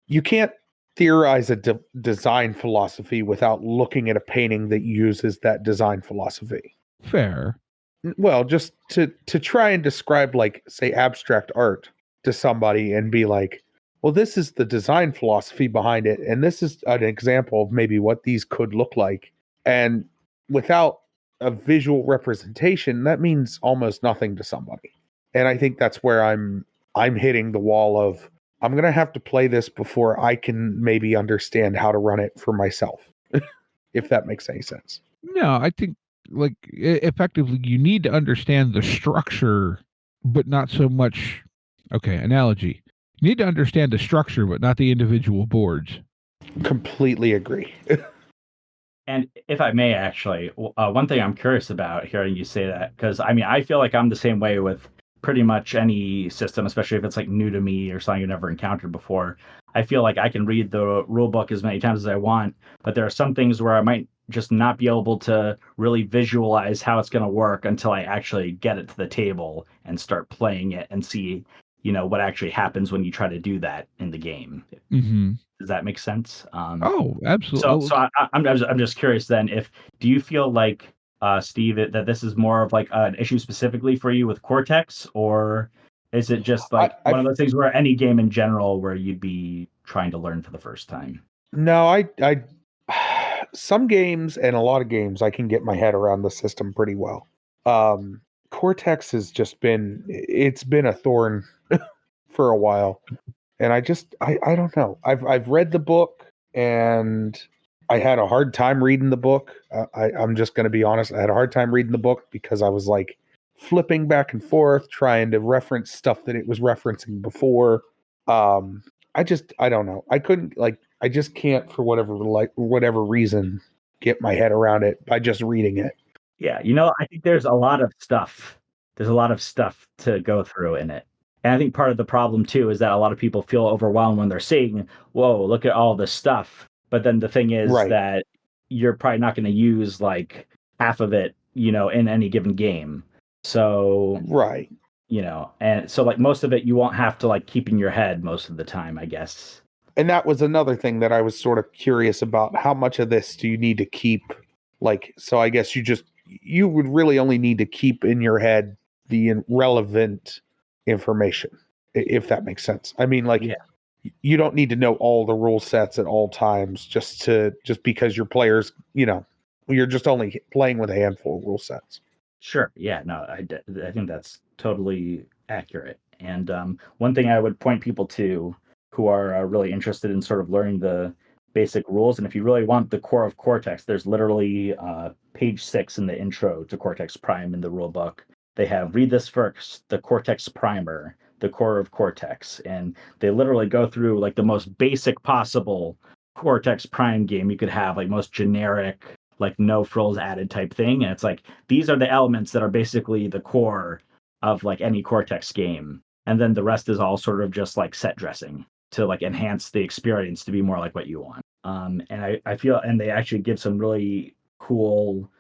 you can't theorize a design philosophy without looking at a painting that uses that design philosophy. Fair. Well, just to try and describe, like, say, abstract art to somebody and be like, well, this is the design philosophy behind it, and this is an example of maybe what these could look like. And without a visual representation, that means almost nothing to somebody. And I think that's where I'm hitting the wall of, I'm going to have to play this before I can maybe understand how to run it for myself, if that makes any sense. No, I think, like, effectively, you need to understand the structure, but not so much. Okay, analogy. You need to understand the structure, but not the individual boards. Completely agree. And if I may, actually, one thing I'm curious about hearing you say that, because I feel like I'm the same way with pretty much any system, especially if it's like new to me or something you've never encountered before. I feel like I can read the rule book as many times as I want, but there are some things where I might just not be able to really visualize how it's going to work until I actually get it to the table and start playing it and see, what actually happens when you try to do that in the game. Mm-hmm. Does that make sense? Oh, absolutely. So I'm just curious then, do you feel like, Steve, that this is more of like an issue specifically for you with Cortex, or is it just like one of those things where any game in general where you'd be trying to learn for the first time? No, I some games and a lot of games I can get my head around the system pretty well. Cortex has just been a thorn for a while. And I don't know. I've read the book and I had a hard time reading the book. I'm just going to be honest. I had a hard time reading the book because I was like flipping back and forth, trying to reference stuff that it was referencing before. I don't know. I just can't, for whatever reason, get my head around it by just reading it. Yeah. I think there's a lot of stuff. There's a lot of stuff to go through in it. And I think part of the problem too is that a lot of people feel overwhelmed when they're saying, whoa, look at all this stuff. But then the thing is that you're probably not going to use like half of it, in any given game. So, and so like most of it, you won't have to like keep in your head most of the time, I guess. And that was another thing that I was sort of curious about. How much of this do you need to keep? Like, so I guess you would really only need to keep in your head the relevant information, if that makes sense. I mean, like, you don't need to know all the rule sets at all times just because your players, you're just only playing with a handful of rule sets. Sure. Yeah. No, I think that's totally accurate. And one thing I would point people to who are really interested in sort of learning the basic rules, and if you really want the core of Cortex, there's literally page 6 in the intro to Cortex Prime in the rule book. They have read this first, the Cortex Primer, the core of Cortex. And they literally go through like the most basic possible Cortex Prime game you could have, like most generic, like no frills added type thing. And it's like, these are the elements that are basically the core of like any Cortex game. And then the rest is all sort of just like set dressing to like enhance the experience to be more like what you want. And I feel, and they actually give some really cool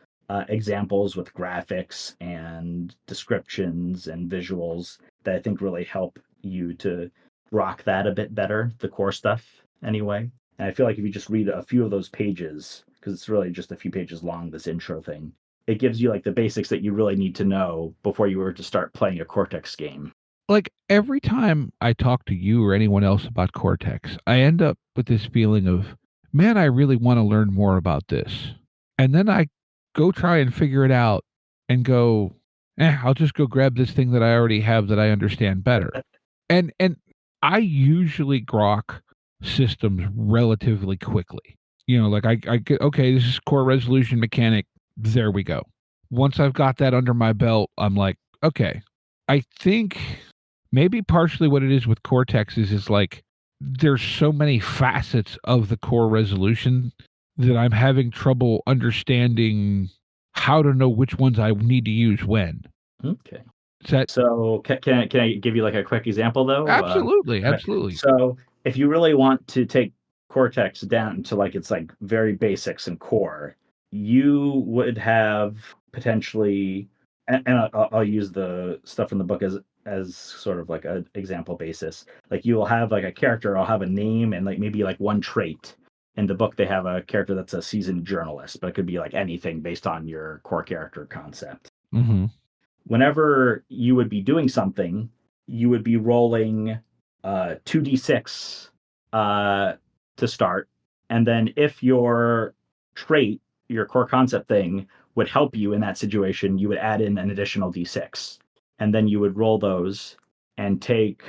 examples with graphics and descriptions and visuals that I think really help you to rock that a bit better, the core stuff anyway. And I feel like if you just read a few of those pages, because it's really just a few pages long, this intro thing, it gives you like the basics that you really need to know before you were to start playing a Cortex game. like every time I talk to you or anyone else about Cortex, I end up with this feeling of, man, I really want to learn more about this. And then I go try and figure it out and go, I'll just go grab this thing that I already have that I understand better. And I usually grok systems relatively quickly. Like I get, okay, this is core resolution mechanic. There we go. Once I've got that under my belt, I'm like, okay, I think maybe partially what it is with Cortex is like there's so many facets of the core resolution that I'm having trouble understanding how to know which ones I need to use when. Okay. That So can I give you like a quick example though? absolutely, Okay. absolutely. So if you really want to take Cortex down to like its like very basics and core, you would have potentially, and I'll use the stuff in the book as sort of like an example basis. Like you will have like a character, I'll have a name and like maybe like one trait. In the book, they have a character that's a seasoned journalist, but it could be like anything based on your core character concept. Mm-hmm. Whenever you would be doing something, you would be rolling 2d6 to start. And then if your trait, your core concept thing, would help you in that situation, you would add in an additional d6. And then you would roll those and take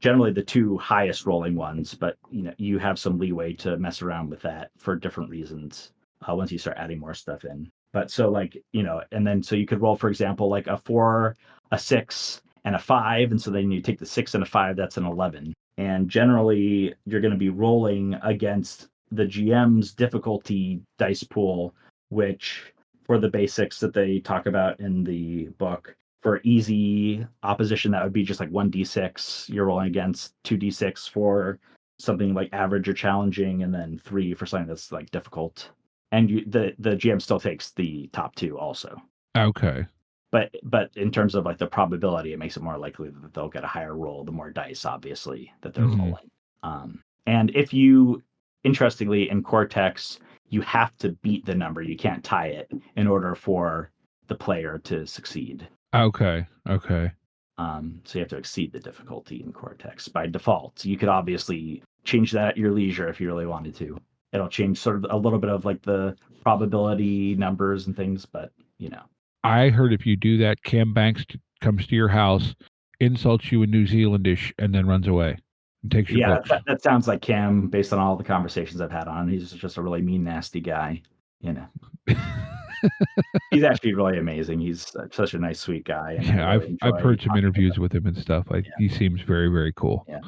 generally the two highest rolling ones, but you have some leeway to mess around with that for different reasons once you start adding more stuff in. But so like, and then so you could roll, for example, like a 4, a 6, and a 5. And so then you take the 6 and a 5, that's an 11. And generally, you're going to be rolling against the GM's difficulty dice pool, which for the basics that they talk about in the book, for easy opposition, that would be just like 1d6. You're rolling against 2d6 for something like average or challenging, and then 3 for something that's like difficult. And the GM still takes the top 2 also. Okay. But in terms of like the probability, it makes it more likely that they'll get a higher roll the more dice, obviously, that they're rolling. And if you, interestingly, in Cortex, you have to beat the number. You can't tie it in order for the player to succeed. Okay. So you have to exceed the difficulty in Cortex by default. You could obviously change that at your leisure if you really wanted to. It'll change sort of a little bit of like the probability numbers and things, but I heard if you do that, Cam Banks comes to your house, insults you in New Zealandish, and then runs away and takes your books. That sounds like Cam based on all the conversations I've had on him. He's just a really mean, nasty guy. He's actually really amazing. He's such a nice, sweet guy. And yeah, I've heard some interviews with him and stuff. He seems very, very cool. Yeah.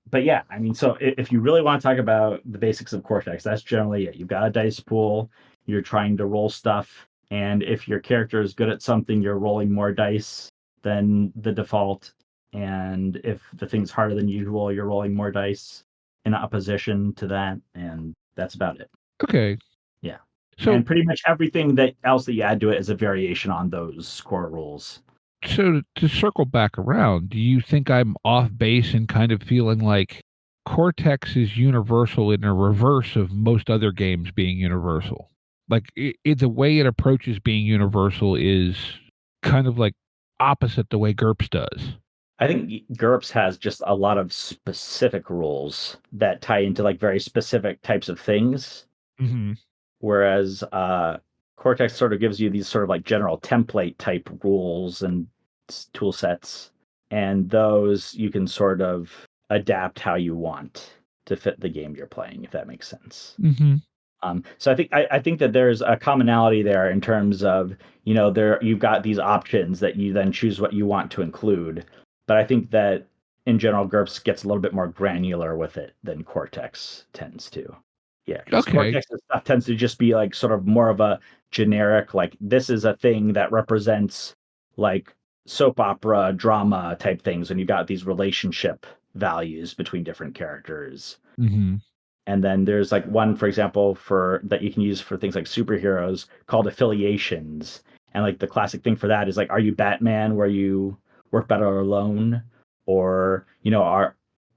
But yeah, I mean, so if you really want to talk about the basics of Cortex, that's generally it. You've got a dice pool. You're trying to roll stuff. And if your character is good at something, you're rolling more dice than the default. And if the thing's harder than usual, you're rolling more dice in opposition to that. And that's about it. Okay. Yeah. So, and pretty much everything else that you add to it is a variation on those core rules. So to circle back around, do you think I'm off base and kind of feeling like Cortex is universal in a reverse of most other games being universal? Like the way it approaches being universal is kind of like opposite the way GURPS does. I think GURPS has just a lot of specific rules that tie into like very specific types of things. Mm-hmm. Whereas Cortex sort of gives you these sort of like general template type rules and tool sets, and those you can sort of adapt how you want to fit the game you're playing, if that makes sense. Mm-hmm. So I think that there's a commonality there in terms of you've got these options that you then choose what you want to include, but I think that in general GURPS gets a little bit more granular with it than Cortex tends to. Yeah, because Cortex stuff tends to just be like sort of more of a generic, like this is a thing that represents like soap opera, drama type things, and you've got these relationship values between different characters. Mm-hmm. And then there's like one, for example, that you can use for things like superheroes called affiliations. And like the classic thing for that is like, are you Batman where you work better alone? Or,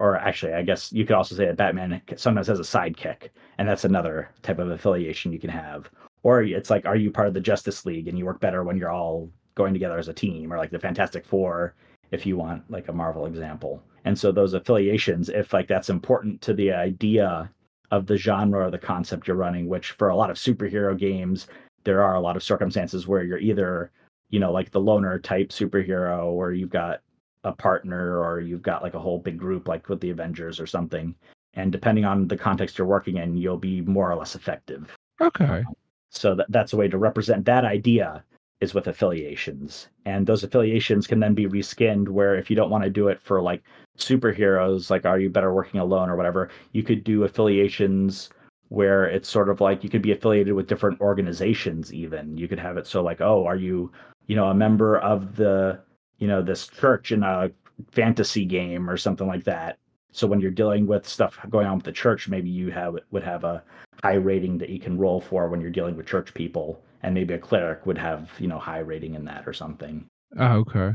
or actually, I guess you could also say that Batman sometimes has a sidekick, and that's another type of affiliation you can have. Or it's like, are you part of the Justice League and you work better when you're all going together as a team, or like the Fantastic Four if you want like a Marvel example. And so those affiliations, if like that's important to the idea of the genre or the concept you're running, which for a lot of superhero games, there are a lot of circumstances where you're either, like the loner type superhero, or you've got a partner, or you've got like a whole big group, like with the Avengers or something. And depending on the context you're working in, you'll be more or less effective. Okay. So that's a way to represent that idea is with affiliations. And those affiliations can then be reskinned where if you don't want to do it for like superheroes, like are you better working alone or whatever, you could do affiliations where it's sort of like you could be affiliated with different organizations even. You could have it so like, oh, are you, a member of the, this church in a fantasy game or something like that. So when you're dealing with stuff going on with the church, maybe you would have a high rating that you can roll for when you're dealing with church people, and maybe a cleric would have high rating in that or something. Oh, okay.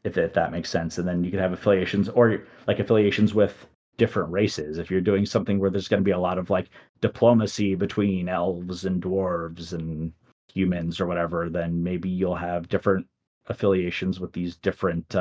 If that makes sense. And then you could have affiliations, or like affiliations with different races. If you're doing something where there's going to be a lot of like diplomacy between elves and dwarves and humans or whatever, then maybe you'll have different affiliations with these different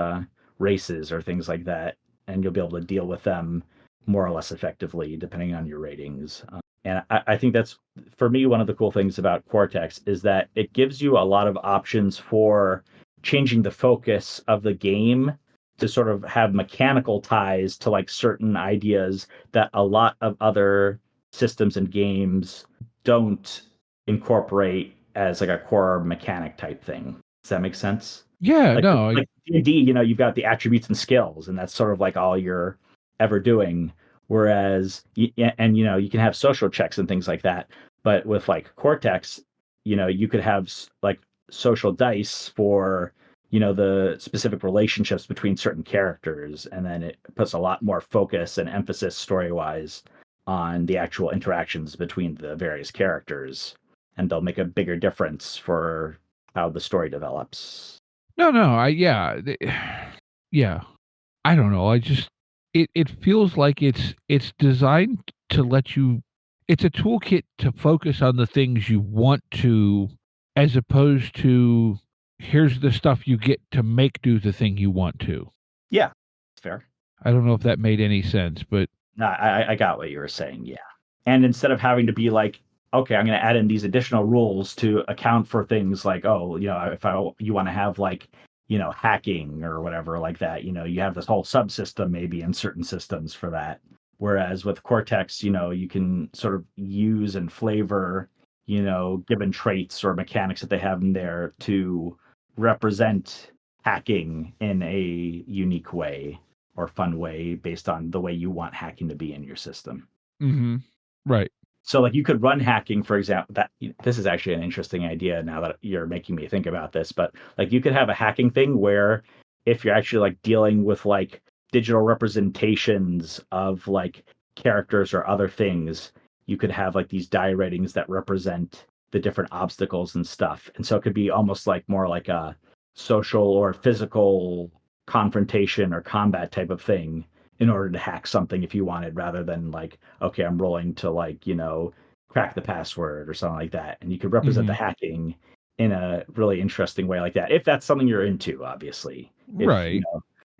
races or things like that, and you'll be able to deal with them more or less effectively depending on your ratings. And I think that's, for me, one of the cool things about Cortex is that it gives you a lot of options for changing the focus of the game to sort of have mechanical ties to like certain ideas that a lot of other systems and games don't incorporate as like a core mechanic type thing. Does that make sense? Yeah, Like, no. like D&D, you've got the attributes and skills, and that's sort of like all you're ever doing. Whereas, you can have social checks and things like that. But with like Cortex, you could have like social dice for, the specific relationships between certain characters. And then it puts a lot more focus and emphasis story-wise on the actual interactions between the various characters. And they'll make a bigger difference for how the story develops. No. Yeah. I don't know. It feels like it's designed to let you. It's a toolkit to focus on the things you want to, as opposed to here's the stuff you get to make do the thing you want to. Yeah, fair. I don't know if that made any sense, but No, I got what you were saying. Yeah. And instead of having to be like, okay, I'm going to add in these additional rules to account for things like, oh, if you want to have like, hacking or whatever like that, you have this whole subsystem maybe in certain systems for that. Whereas with Cortex, you can sort of use and flavor, given traits or mechanics that they have in there to represent hacking in a unique way or fun way based on the way you want hacking to be in your system. mm-hmm. Right. So like you could run hacking, for example, this is actually an interesting idea now that you're making me think about this, but like you could have a hacking thing where if you're actually like dealing with like digital representations of like characters or other things, you could have like these die ratings that represent the different obstacles and stuff. And so it could be almost like more like a social or physical confrontation or combat type of thing in order to hack something if you wanted, rather than like, okay, I'm rolling to like, crack the password or something like that. And you could represent the hacking in a really interesting way like that. If that's something you're into, obviously. Right.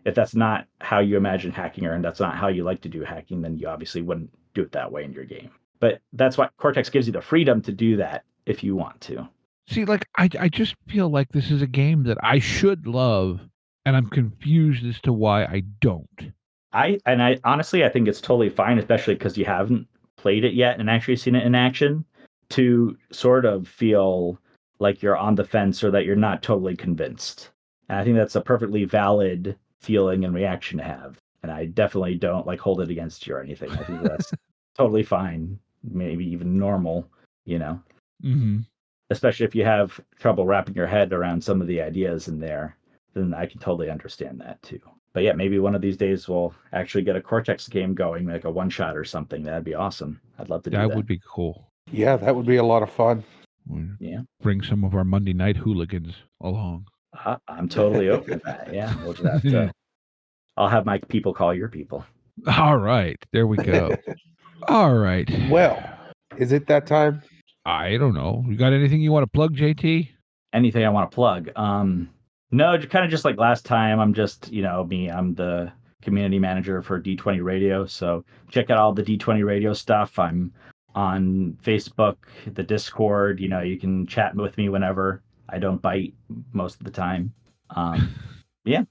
If that's not how you imagine hacking or and that's not how you like to do hacking, then you obviously wouldn't do it that way in your game. But that's why Cortex gives you the freedom to do that if you want to. See, like I just feel like this is a game that I should love, and I'm confused as to why I don't. I honestly, I think it's totally fine, especially because you haven't played it yet and actually seen it in action, to sort of feel like you're on the fence or that you're not totally convinced. And I think that's a perfectly valid feeling and reaction to have. And I definitely don't like hold it against you or anything. I think that's totally fine, maybe even normal, Mm-hmm. Especially if you have trouble wrapping your head around some of the ideas in there, then I can totally understand that too. But yeah, maybe one of these days we'll actually get a Cortex game going, like a one-shot or something. That'd be awesome. I'd love to do that. That would be cool. Yeah, that would be a lot of fun. Yeah. Bring some of our Monday night hooligans along. I'm totally open to that. Yeah. We'll just have to, I'll have my people call your people. All right. There we go. All right. Well, is it that time? I don't know. You got anything you want to plug, JT? Anything I want to plug? No, kind of just like last time. I'm just, me. I'm the community manager for D20 Radio. So check out all the D20 Radio stuff. I'm on Facebook, the Discord. You can chat with me whenever. I don't bite most of the time. Yeah,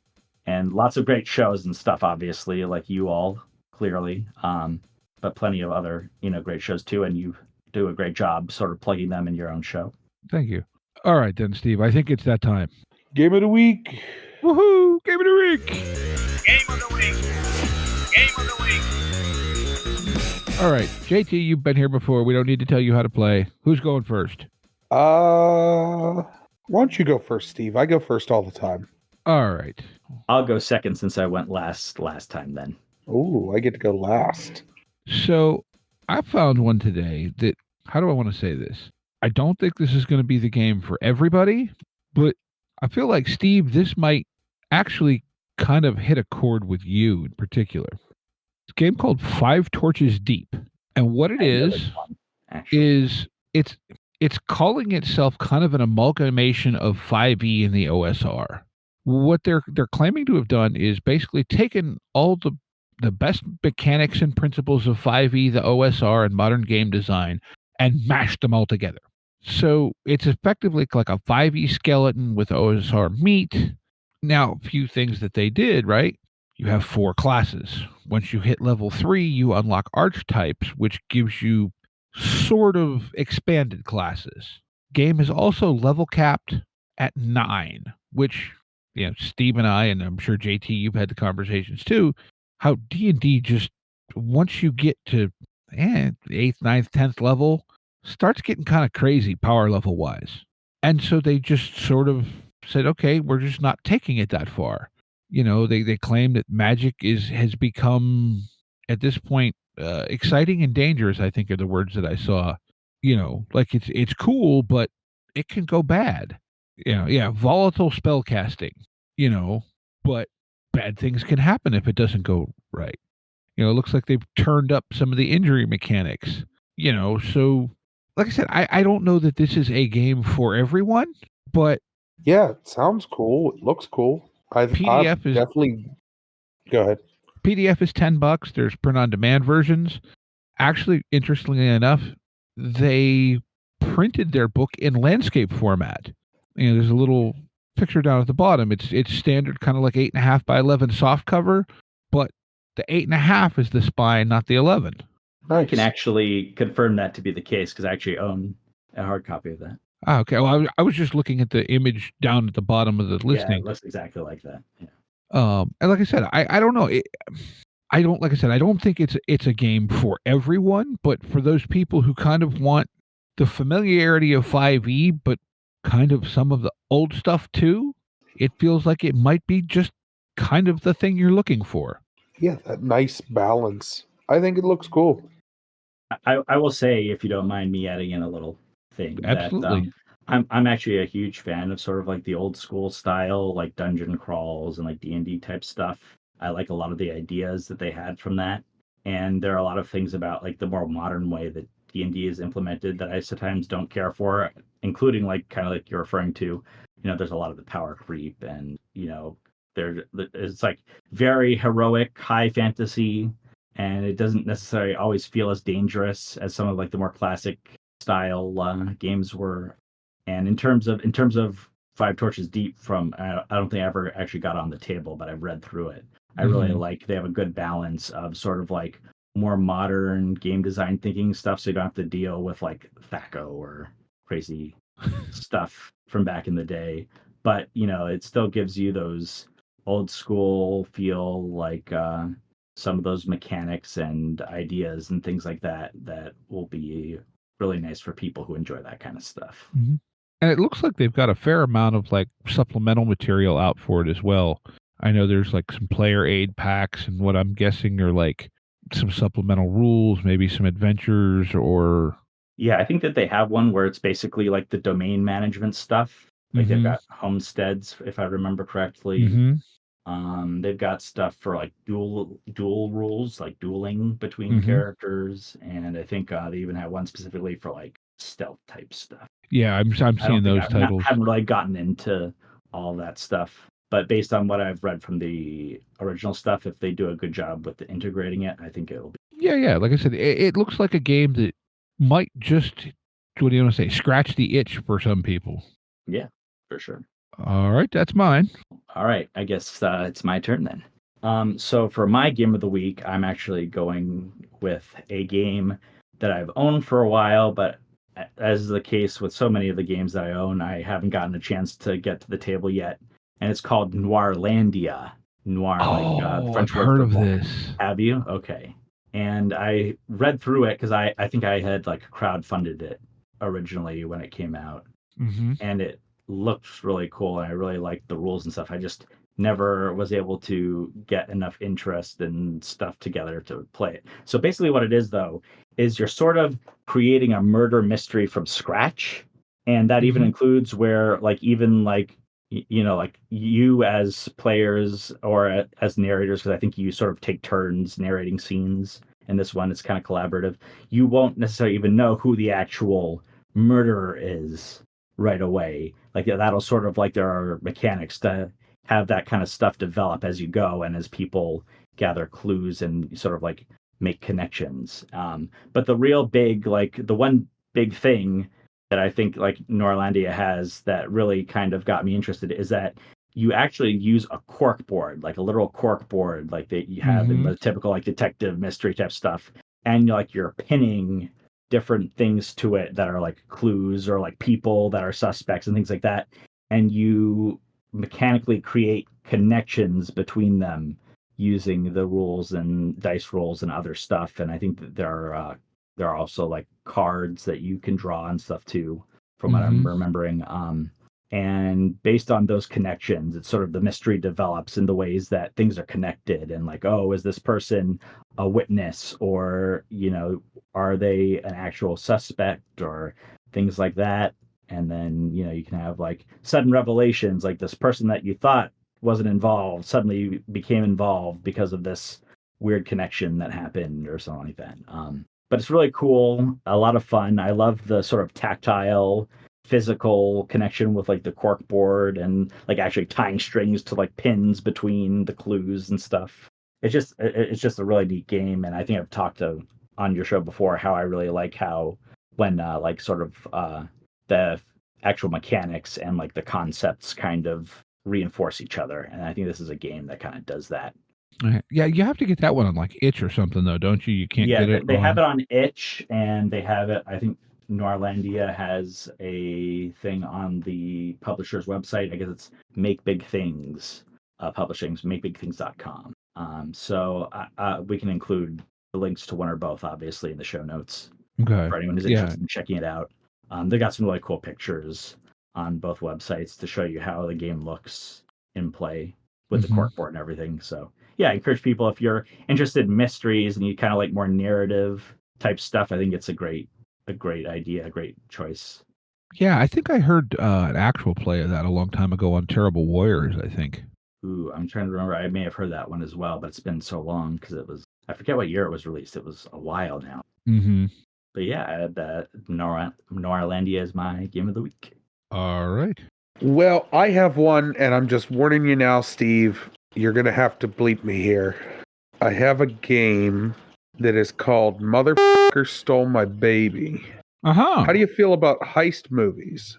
and lots of great shows and stuff. Obviously, like you all clearly, but plenty of other great shows too. And you do a great job sort of plugging them in your own show. Thank you. All right, then, Steve. I think it's that time. Game of the week. Woohoo! Game of the week. Game of the week. Game of the week. All right, JT, you've been here before. We don't need to tell you how to play. Who's going first? Why don't you go first, Steve? I go first all the time. All right. I'll go second since I went last time then. Oh, I get to go last. So I found one today that, how do I want to say this? I don't think this is going to be the game for everybody, but I feel like, Steve, this might actually kind of hit a chord with you in particular. It's a game called 5 Torches Deep. And what it is it's calling itself kind of an amalgamation of 5e and the OSR. What they're claiming to have done is basically taken all the best mechanics and principles of 5e, the OSR, and modern game design and mashed them all together. So it's effectively like a 5e skeleton with OSR meat. Now, a few things that they did, right? You have 4 classes. Once you hit level 3, you unlock archetypes, which gives you sort of expanded classes. Game is also level capped at 9, which, Steve and I, and I'm sure JT, you've had the conversations too, how D&D just, once you get to 8th, 9th, 10th level, starts getting kind of crazy power level wise. And so they just sort of said, okay, we're just not taking it that far. They claim that magic has become, at this point, exciting and dangerous, I think are the words that I saw. Like it's cool, but it can go bad. Volatile spell casting, but bad things can happen if it doesn't go right. It looks like they've turned up some of the injury mechanics, so like I said, I don't know that this is a game for everyone, but yeah, it sounds cool. It looks cool. PDF is definitely. Go ahead. PDF is $10. There's print-on-demand versions. Actually, interestingly enough, they printed their book in landscape format. There's a little picture down at the bottom. It's standard, kind of like 8.5 by 11 soft cover, but the 8.5 is the spine, not the 11. I can actually confirm that to be the case because I actually own a hard copy of that. Ah, okay. Well, I was just looking at the image down at the bottom of the listing. Yeah, it looks exactly like that. Yeah. And like I said, I don't know. I don't think it's a game for everyone, but for those people who kind of want the familiarity of 5e, but kind of some of the old stuff too, it feels like it might be just kind of the thing you're looking for. Yeah, that nice balance. I think it looks cool. I will say, if you don't mind me adding in a little thing, absolutely. That, I'm actually a huge fan of sort of like the old school style, like dungeon crawls and like D&D type stuff. I like a lot of the ideas that they had from that, and there are a lot of things about like the more modern way that D&D is implemented that I sometimes don't care for, including like kind of like you're referring to. There's a lot of the power creep, and it's like very heroic, high fantasy. And it doesn't necessarily always feel as dangerous as some of like the more classic style games were. And in terms of 5 Torches Deep, I don't think I ever actually got on the table, but I've read through it. I really like they have a good balance of sort of like more modern game design thinking stuff, so you don't have to deal with like THACO or crazy stuff from back in the day. But it still gives you those old school feel, like some of those mechanics and ideas and things like that will be really nice for people who enjoy that kind of stuff. Mm-hmm. And it looks like they've got a fair amount of like supplemental material out for it as well. I know there's like some player aid packs and what I'm guessing are like some supplemental rules, maybe some adventures or... Yeah, I think that they have one where it's basically like the domain management stuff. Like they've got homesteads, if I remember correctly. They've got stuff for like dual rules, like dueling between characters, and I think they even have one specifically for like stealth type stuff. Yeah, I'm seeing those titles. I haven't really gotten into all that stuff. But based on what I've read from the original stuff, if they do a good job with integrating it, I think it'll be. Yeah. Like I said, it looks like a game that might just, what do you want to say, scratch the itch for some people. Yeah, for sure. All right, that's mine. All right, I guess it's my turn then. So for my game of the week, I'm actually going with a game that I've owned for a while, but as is the case with so many of the games that I own, I haven't gotten a chance to get to the table yet. And it's called Noirlandia. Noir, like French I've word heard for of noir. this. Have you? Okay. And I read through it because I think I had like crowdfunded it originally when it came out. Mm-hmm. And it looks really cool, and I really like the rules and stuff. I just never was able to get enough interest and stuff together to play it. So basically what it is though is you're sort of creating a murder mystery from scratch, and that even Mhm. includes where like even like like you as players or as narrators, because I think you sort of take turns narrating scenes. In this one, it's kind of collaborative. You won't necessarily even know who the actual murderer is right away. Like that'll sort of like there are mechanics to have that kind of stuff develop as you go and as people gather clues and sort of like make connections. But the real big, like the one big thing that I think like Norlandia has that really kind of got me interested is that you actually use a cork board, like a literal cork board, like that you have in the typical like detective mystery type stuff, and you're pinning different things to it that are like clues or like people that are suspects and things like that, and you mechanically create connections between them using the rules and dice rolls and other stuff. And I think that there are also like cards that you can draw and stuff too, from what I'm remembering. And based on those connections, it's sort of the mystery develops in the ways that things are connected, and like, oh, is this person a witness, or are they an actual suspect, or things like that. And then you can have like sudden revelations, like this person that you thought wasn't involved suddenly became involved because of this weird connection that happened or something like that. But it's really cool, a lot of fun. I love the sort of tactile physical connection with like the cork board and like actually tying strings to like pins between the clues and stuff. It's just a really neat game, and I think I've talked on your show before how I really like how when like sort of the actual mechanics and like the concepts kind of reinforce each other, and I think this is a game that kind of does that. Yeah, you have to get that one on like itch or something though, don't you? You can't Yeah, get it they have on. it on itch, and they have it, I think Noirlandia has a thing on the publisher's website. I guess it's Make Big Things Publishing's makebigthings.com. So we can include the links to one or both, obviously, in the show notes Okay. for anyone who's Yeah. interested in checking it out. They got some really cool pictures on both websites to show you how the game looks in play with the corkboard and everything. So yeah, I encourage people, if you're interested in mysteries and you kind of like more narrative type stuff, I think it's a great idea, a great choice. Yeah, I think I heard an actual play of that a long time ago on Terrible Warriors, I think. Ooh, I'm trying to remember. I may have heard that one as well, but it's been so long because I forget what year it was released. It was a while now. Mm-hmm. But yeah, Noirlandia is my game of the week. All right. Well, I have one, and I'm just warning you now, Steve. You're going to have to bleep me here. I have a game that is called Motherfucker Stole My Baby. Uh-huh. How do you feel about heist movies?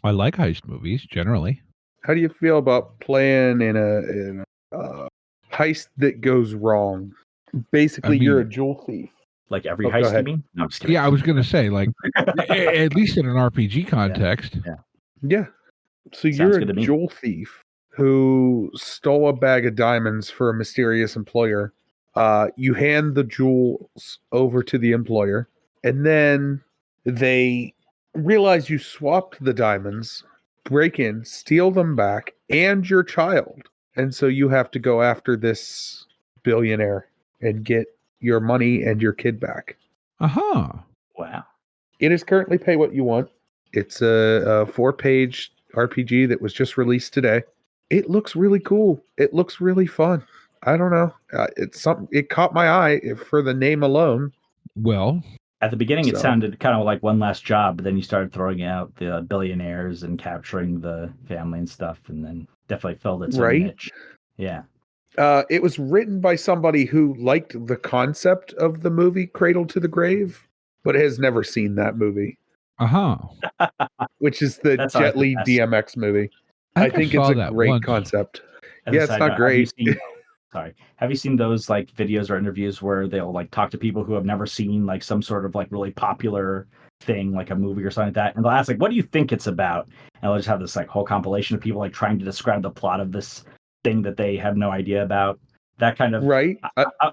I like heist movies, generally. How do you feel about playing in a heist that goes wrong? Basically, you're a jewel thief. Like every go heist, you ahead. mean? No, I'm just kidding. Yeah, I was going to say, like, at least in an RPG context. Yeah. So Sounds you're good to a me. jewel thief who stole a bag of diamonds for a mysterious employer. You hand the jewels over to the employer, and then they realize you swapped the diamonds, break in, steal them back, and your child. And so you have to go after this billionaire and get your money and your kid back. Uh-huh. Wow. It is currently pay what you want. It's a 4-page RPG that was just released today. It looks really cool. It looks really fun. I don't know. It caught my eye for the name alone. Well, At the beginning, it So- sounded kind of like One Last Job, but then you started throwing out the billionaires and capturing the family and stuff, and then definitely filled its own Right? niche. Yeah. It was written by somebody who liked the concept of the movie Cradle to the Grave, but has never seen that movie, Uh-huh. which is the That's always Jet the Li best. DMX movie. I think it's saw a that great once. concept. As a Yeah, it's side not note, have you great. seen sorry. Have you seen those like videos or interviews where they'll like talk to people who have never seen like some sort of like really popular thing, like a movie or something like that, and they'll ask like, "What do you think it's about?" And they'll just have this like whole compilation of people like trying to describe the plot of this thing that they have no idea about. That kind of Right?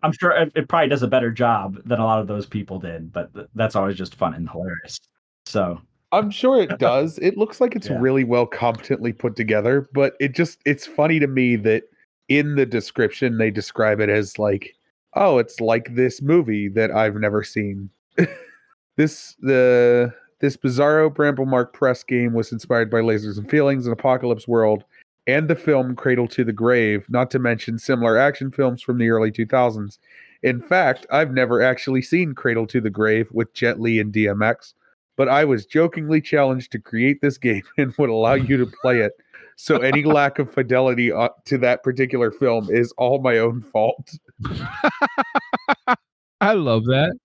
I'm sure it probably does a better job than a lot of those people did, but that's always just fun and hilarious. So I'm sure it does. It looks like it's Yeah. really well competently put together, but it's funny to me that in the description they describe it as like, oh, it's like this movie that I've never seen. This Bizarro Bramblemark Press game was inspired by Lasers and Feelings, an Apocalypse World, and the film Cradle to the Grave, not to mention similar action films from the early 2000s. In fact, I've never actually seen Cradle to the Grave with Jet Li and DMX, but I was jokingly challenged to create this game and would allow you to play it. So any lack of fidelity to that particular film is all my own fault. I love that.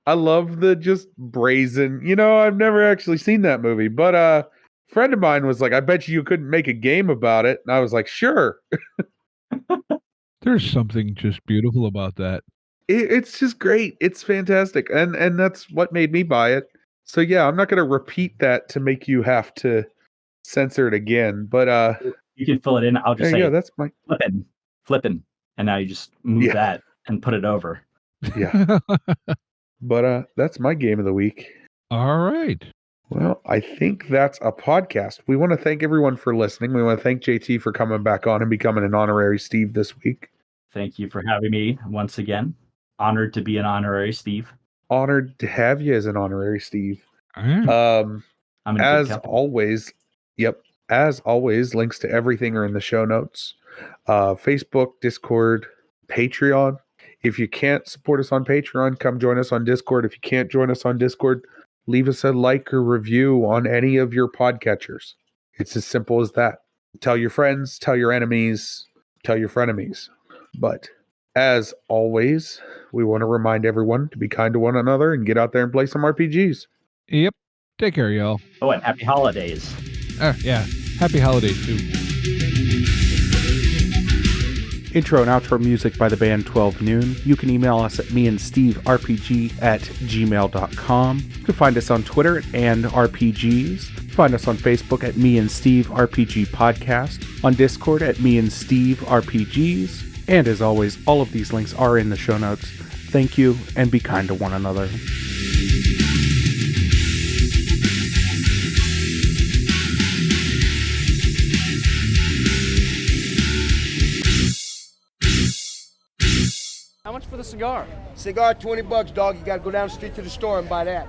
I love the just brazen, I've never actually seen that movie, but a friend of mine was like, I bet you couldn't make a game about it. And I was like, sure. There's something just beautiful about that. It's just great. It's fantastic. And that's what made me buy it. So yeah, I'm not going to repeat that to make you have to censor it again, but you can fill it in. I'll just there you say go. That's my flipping, and now you just move Yeah. that and put it over. yeah. But that's my game of the week. All right. Well, I think that's a podcast. We want to thank everyone for listening. We want to thank JT for coming back on and becoming an honorary Steve this week. Thank you for having me once again. Honored to be an honorary Steve. Honored to have you as an honorary Steve. Mm. I'm in good As company. always, as always, links to everything are in the show notes. Facebook, Discord, Patreon. If you can't support us on Patreon, come join us on Discord. If you can't join us on Discord, leave us a like or review on any of your podcatchers. It's as simple as that. Tell your friends, tell your enemies, tell your frenemies. But as always, we want to remind everyone to be kind to one another and get out there and play some RPGs. Yep. Take care, y'all. Oh, and happy holidays. Yeah. Happy holidays, too. Intro and outro music by the band 12 Noon. You can email us at meandsteverpg@gmail.com. You can find us on Twitter and RPGs. Find us on Facebook at Me and Steve RPG Podcast. On Discord at Me and Steve RPGs. And as always, all of these links are in the show notes. Thank you, and be kind to one another. How much for the cigar? Cigar, $20, dog. You gotta go down the street to the store and buy that.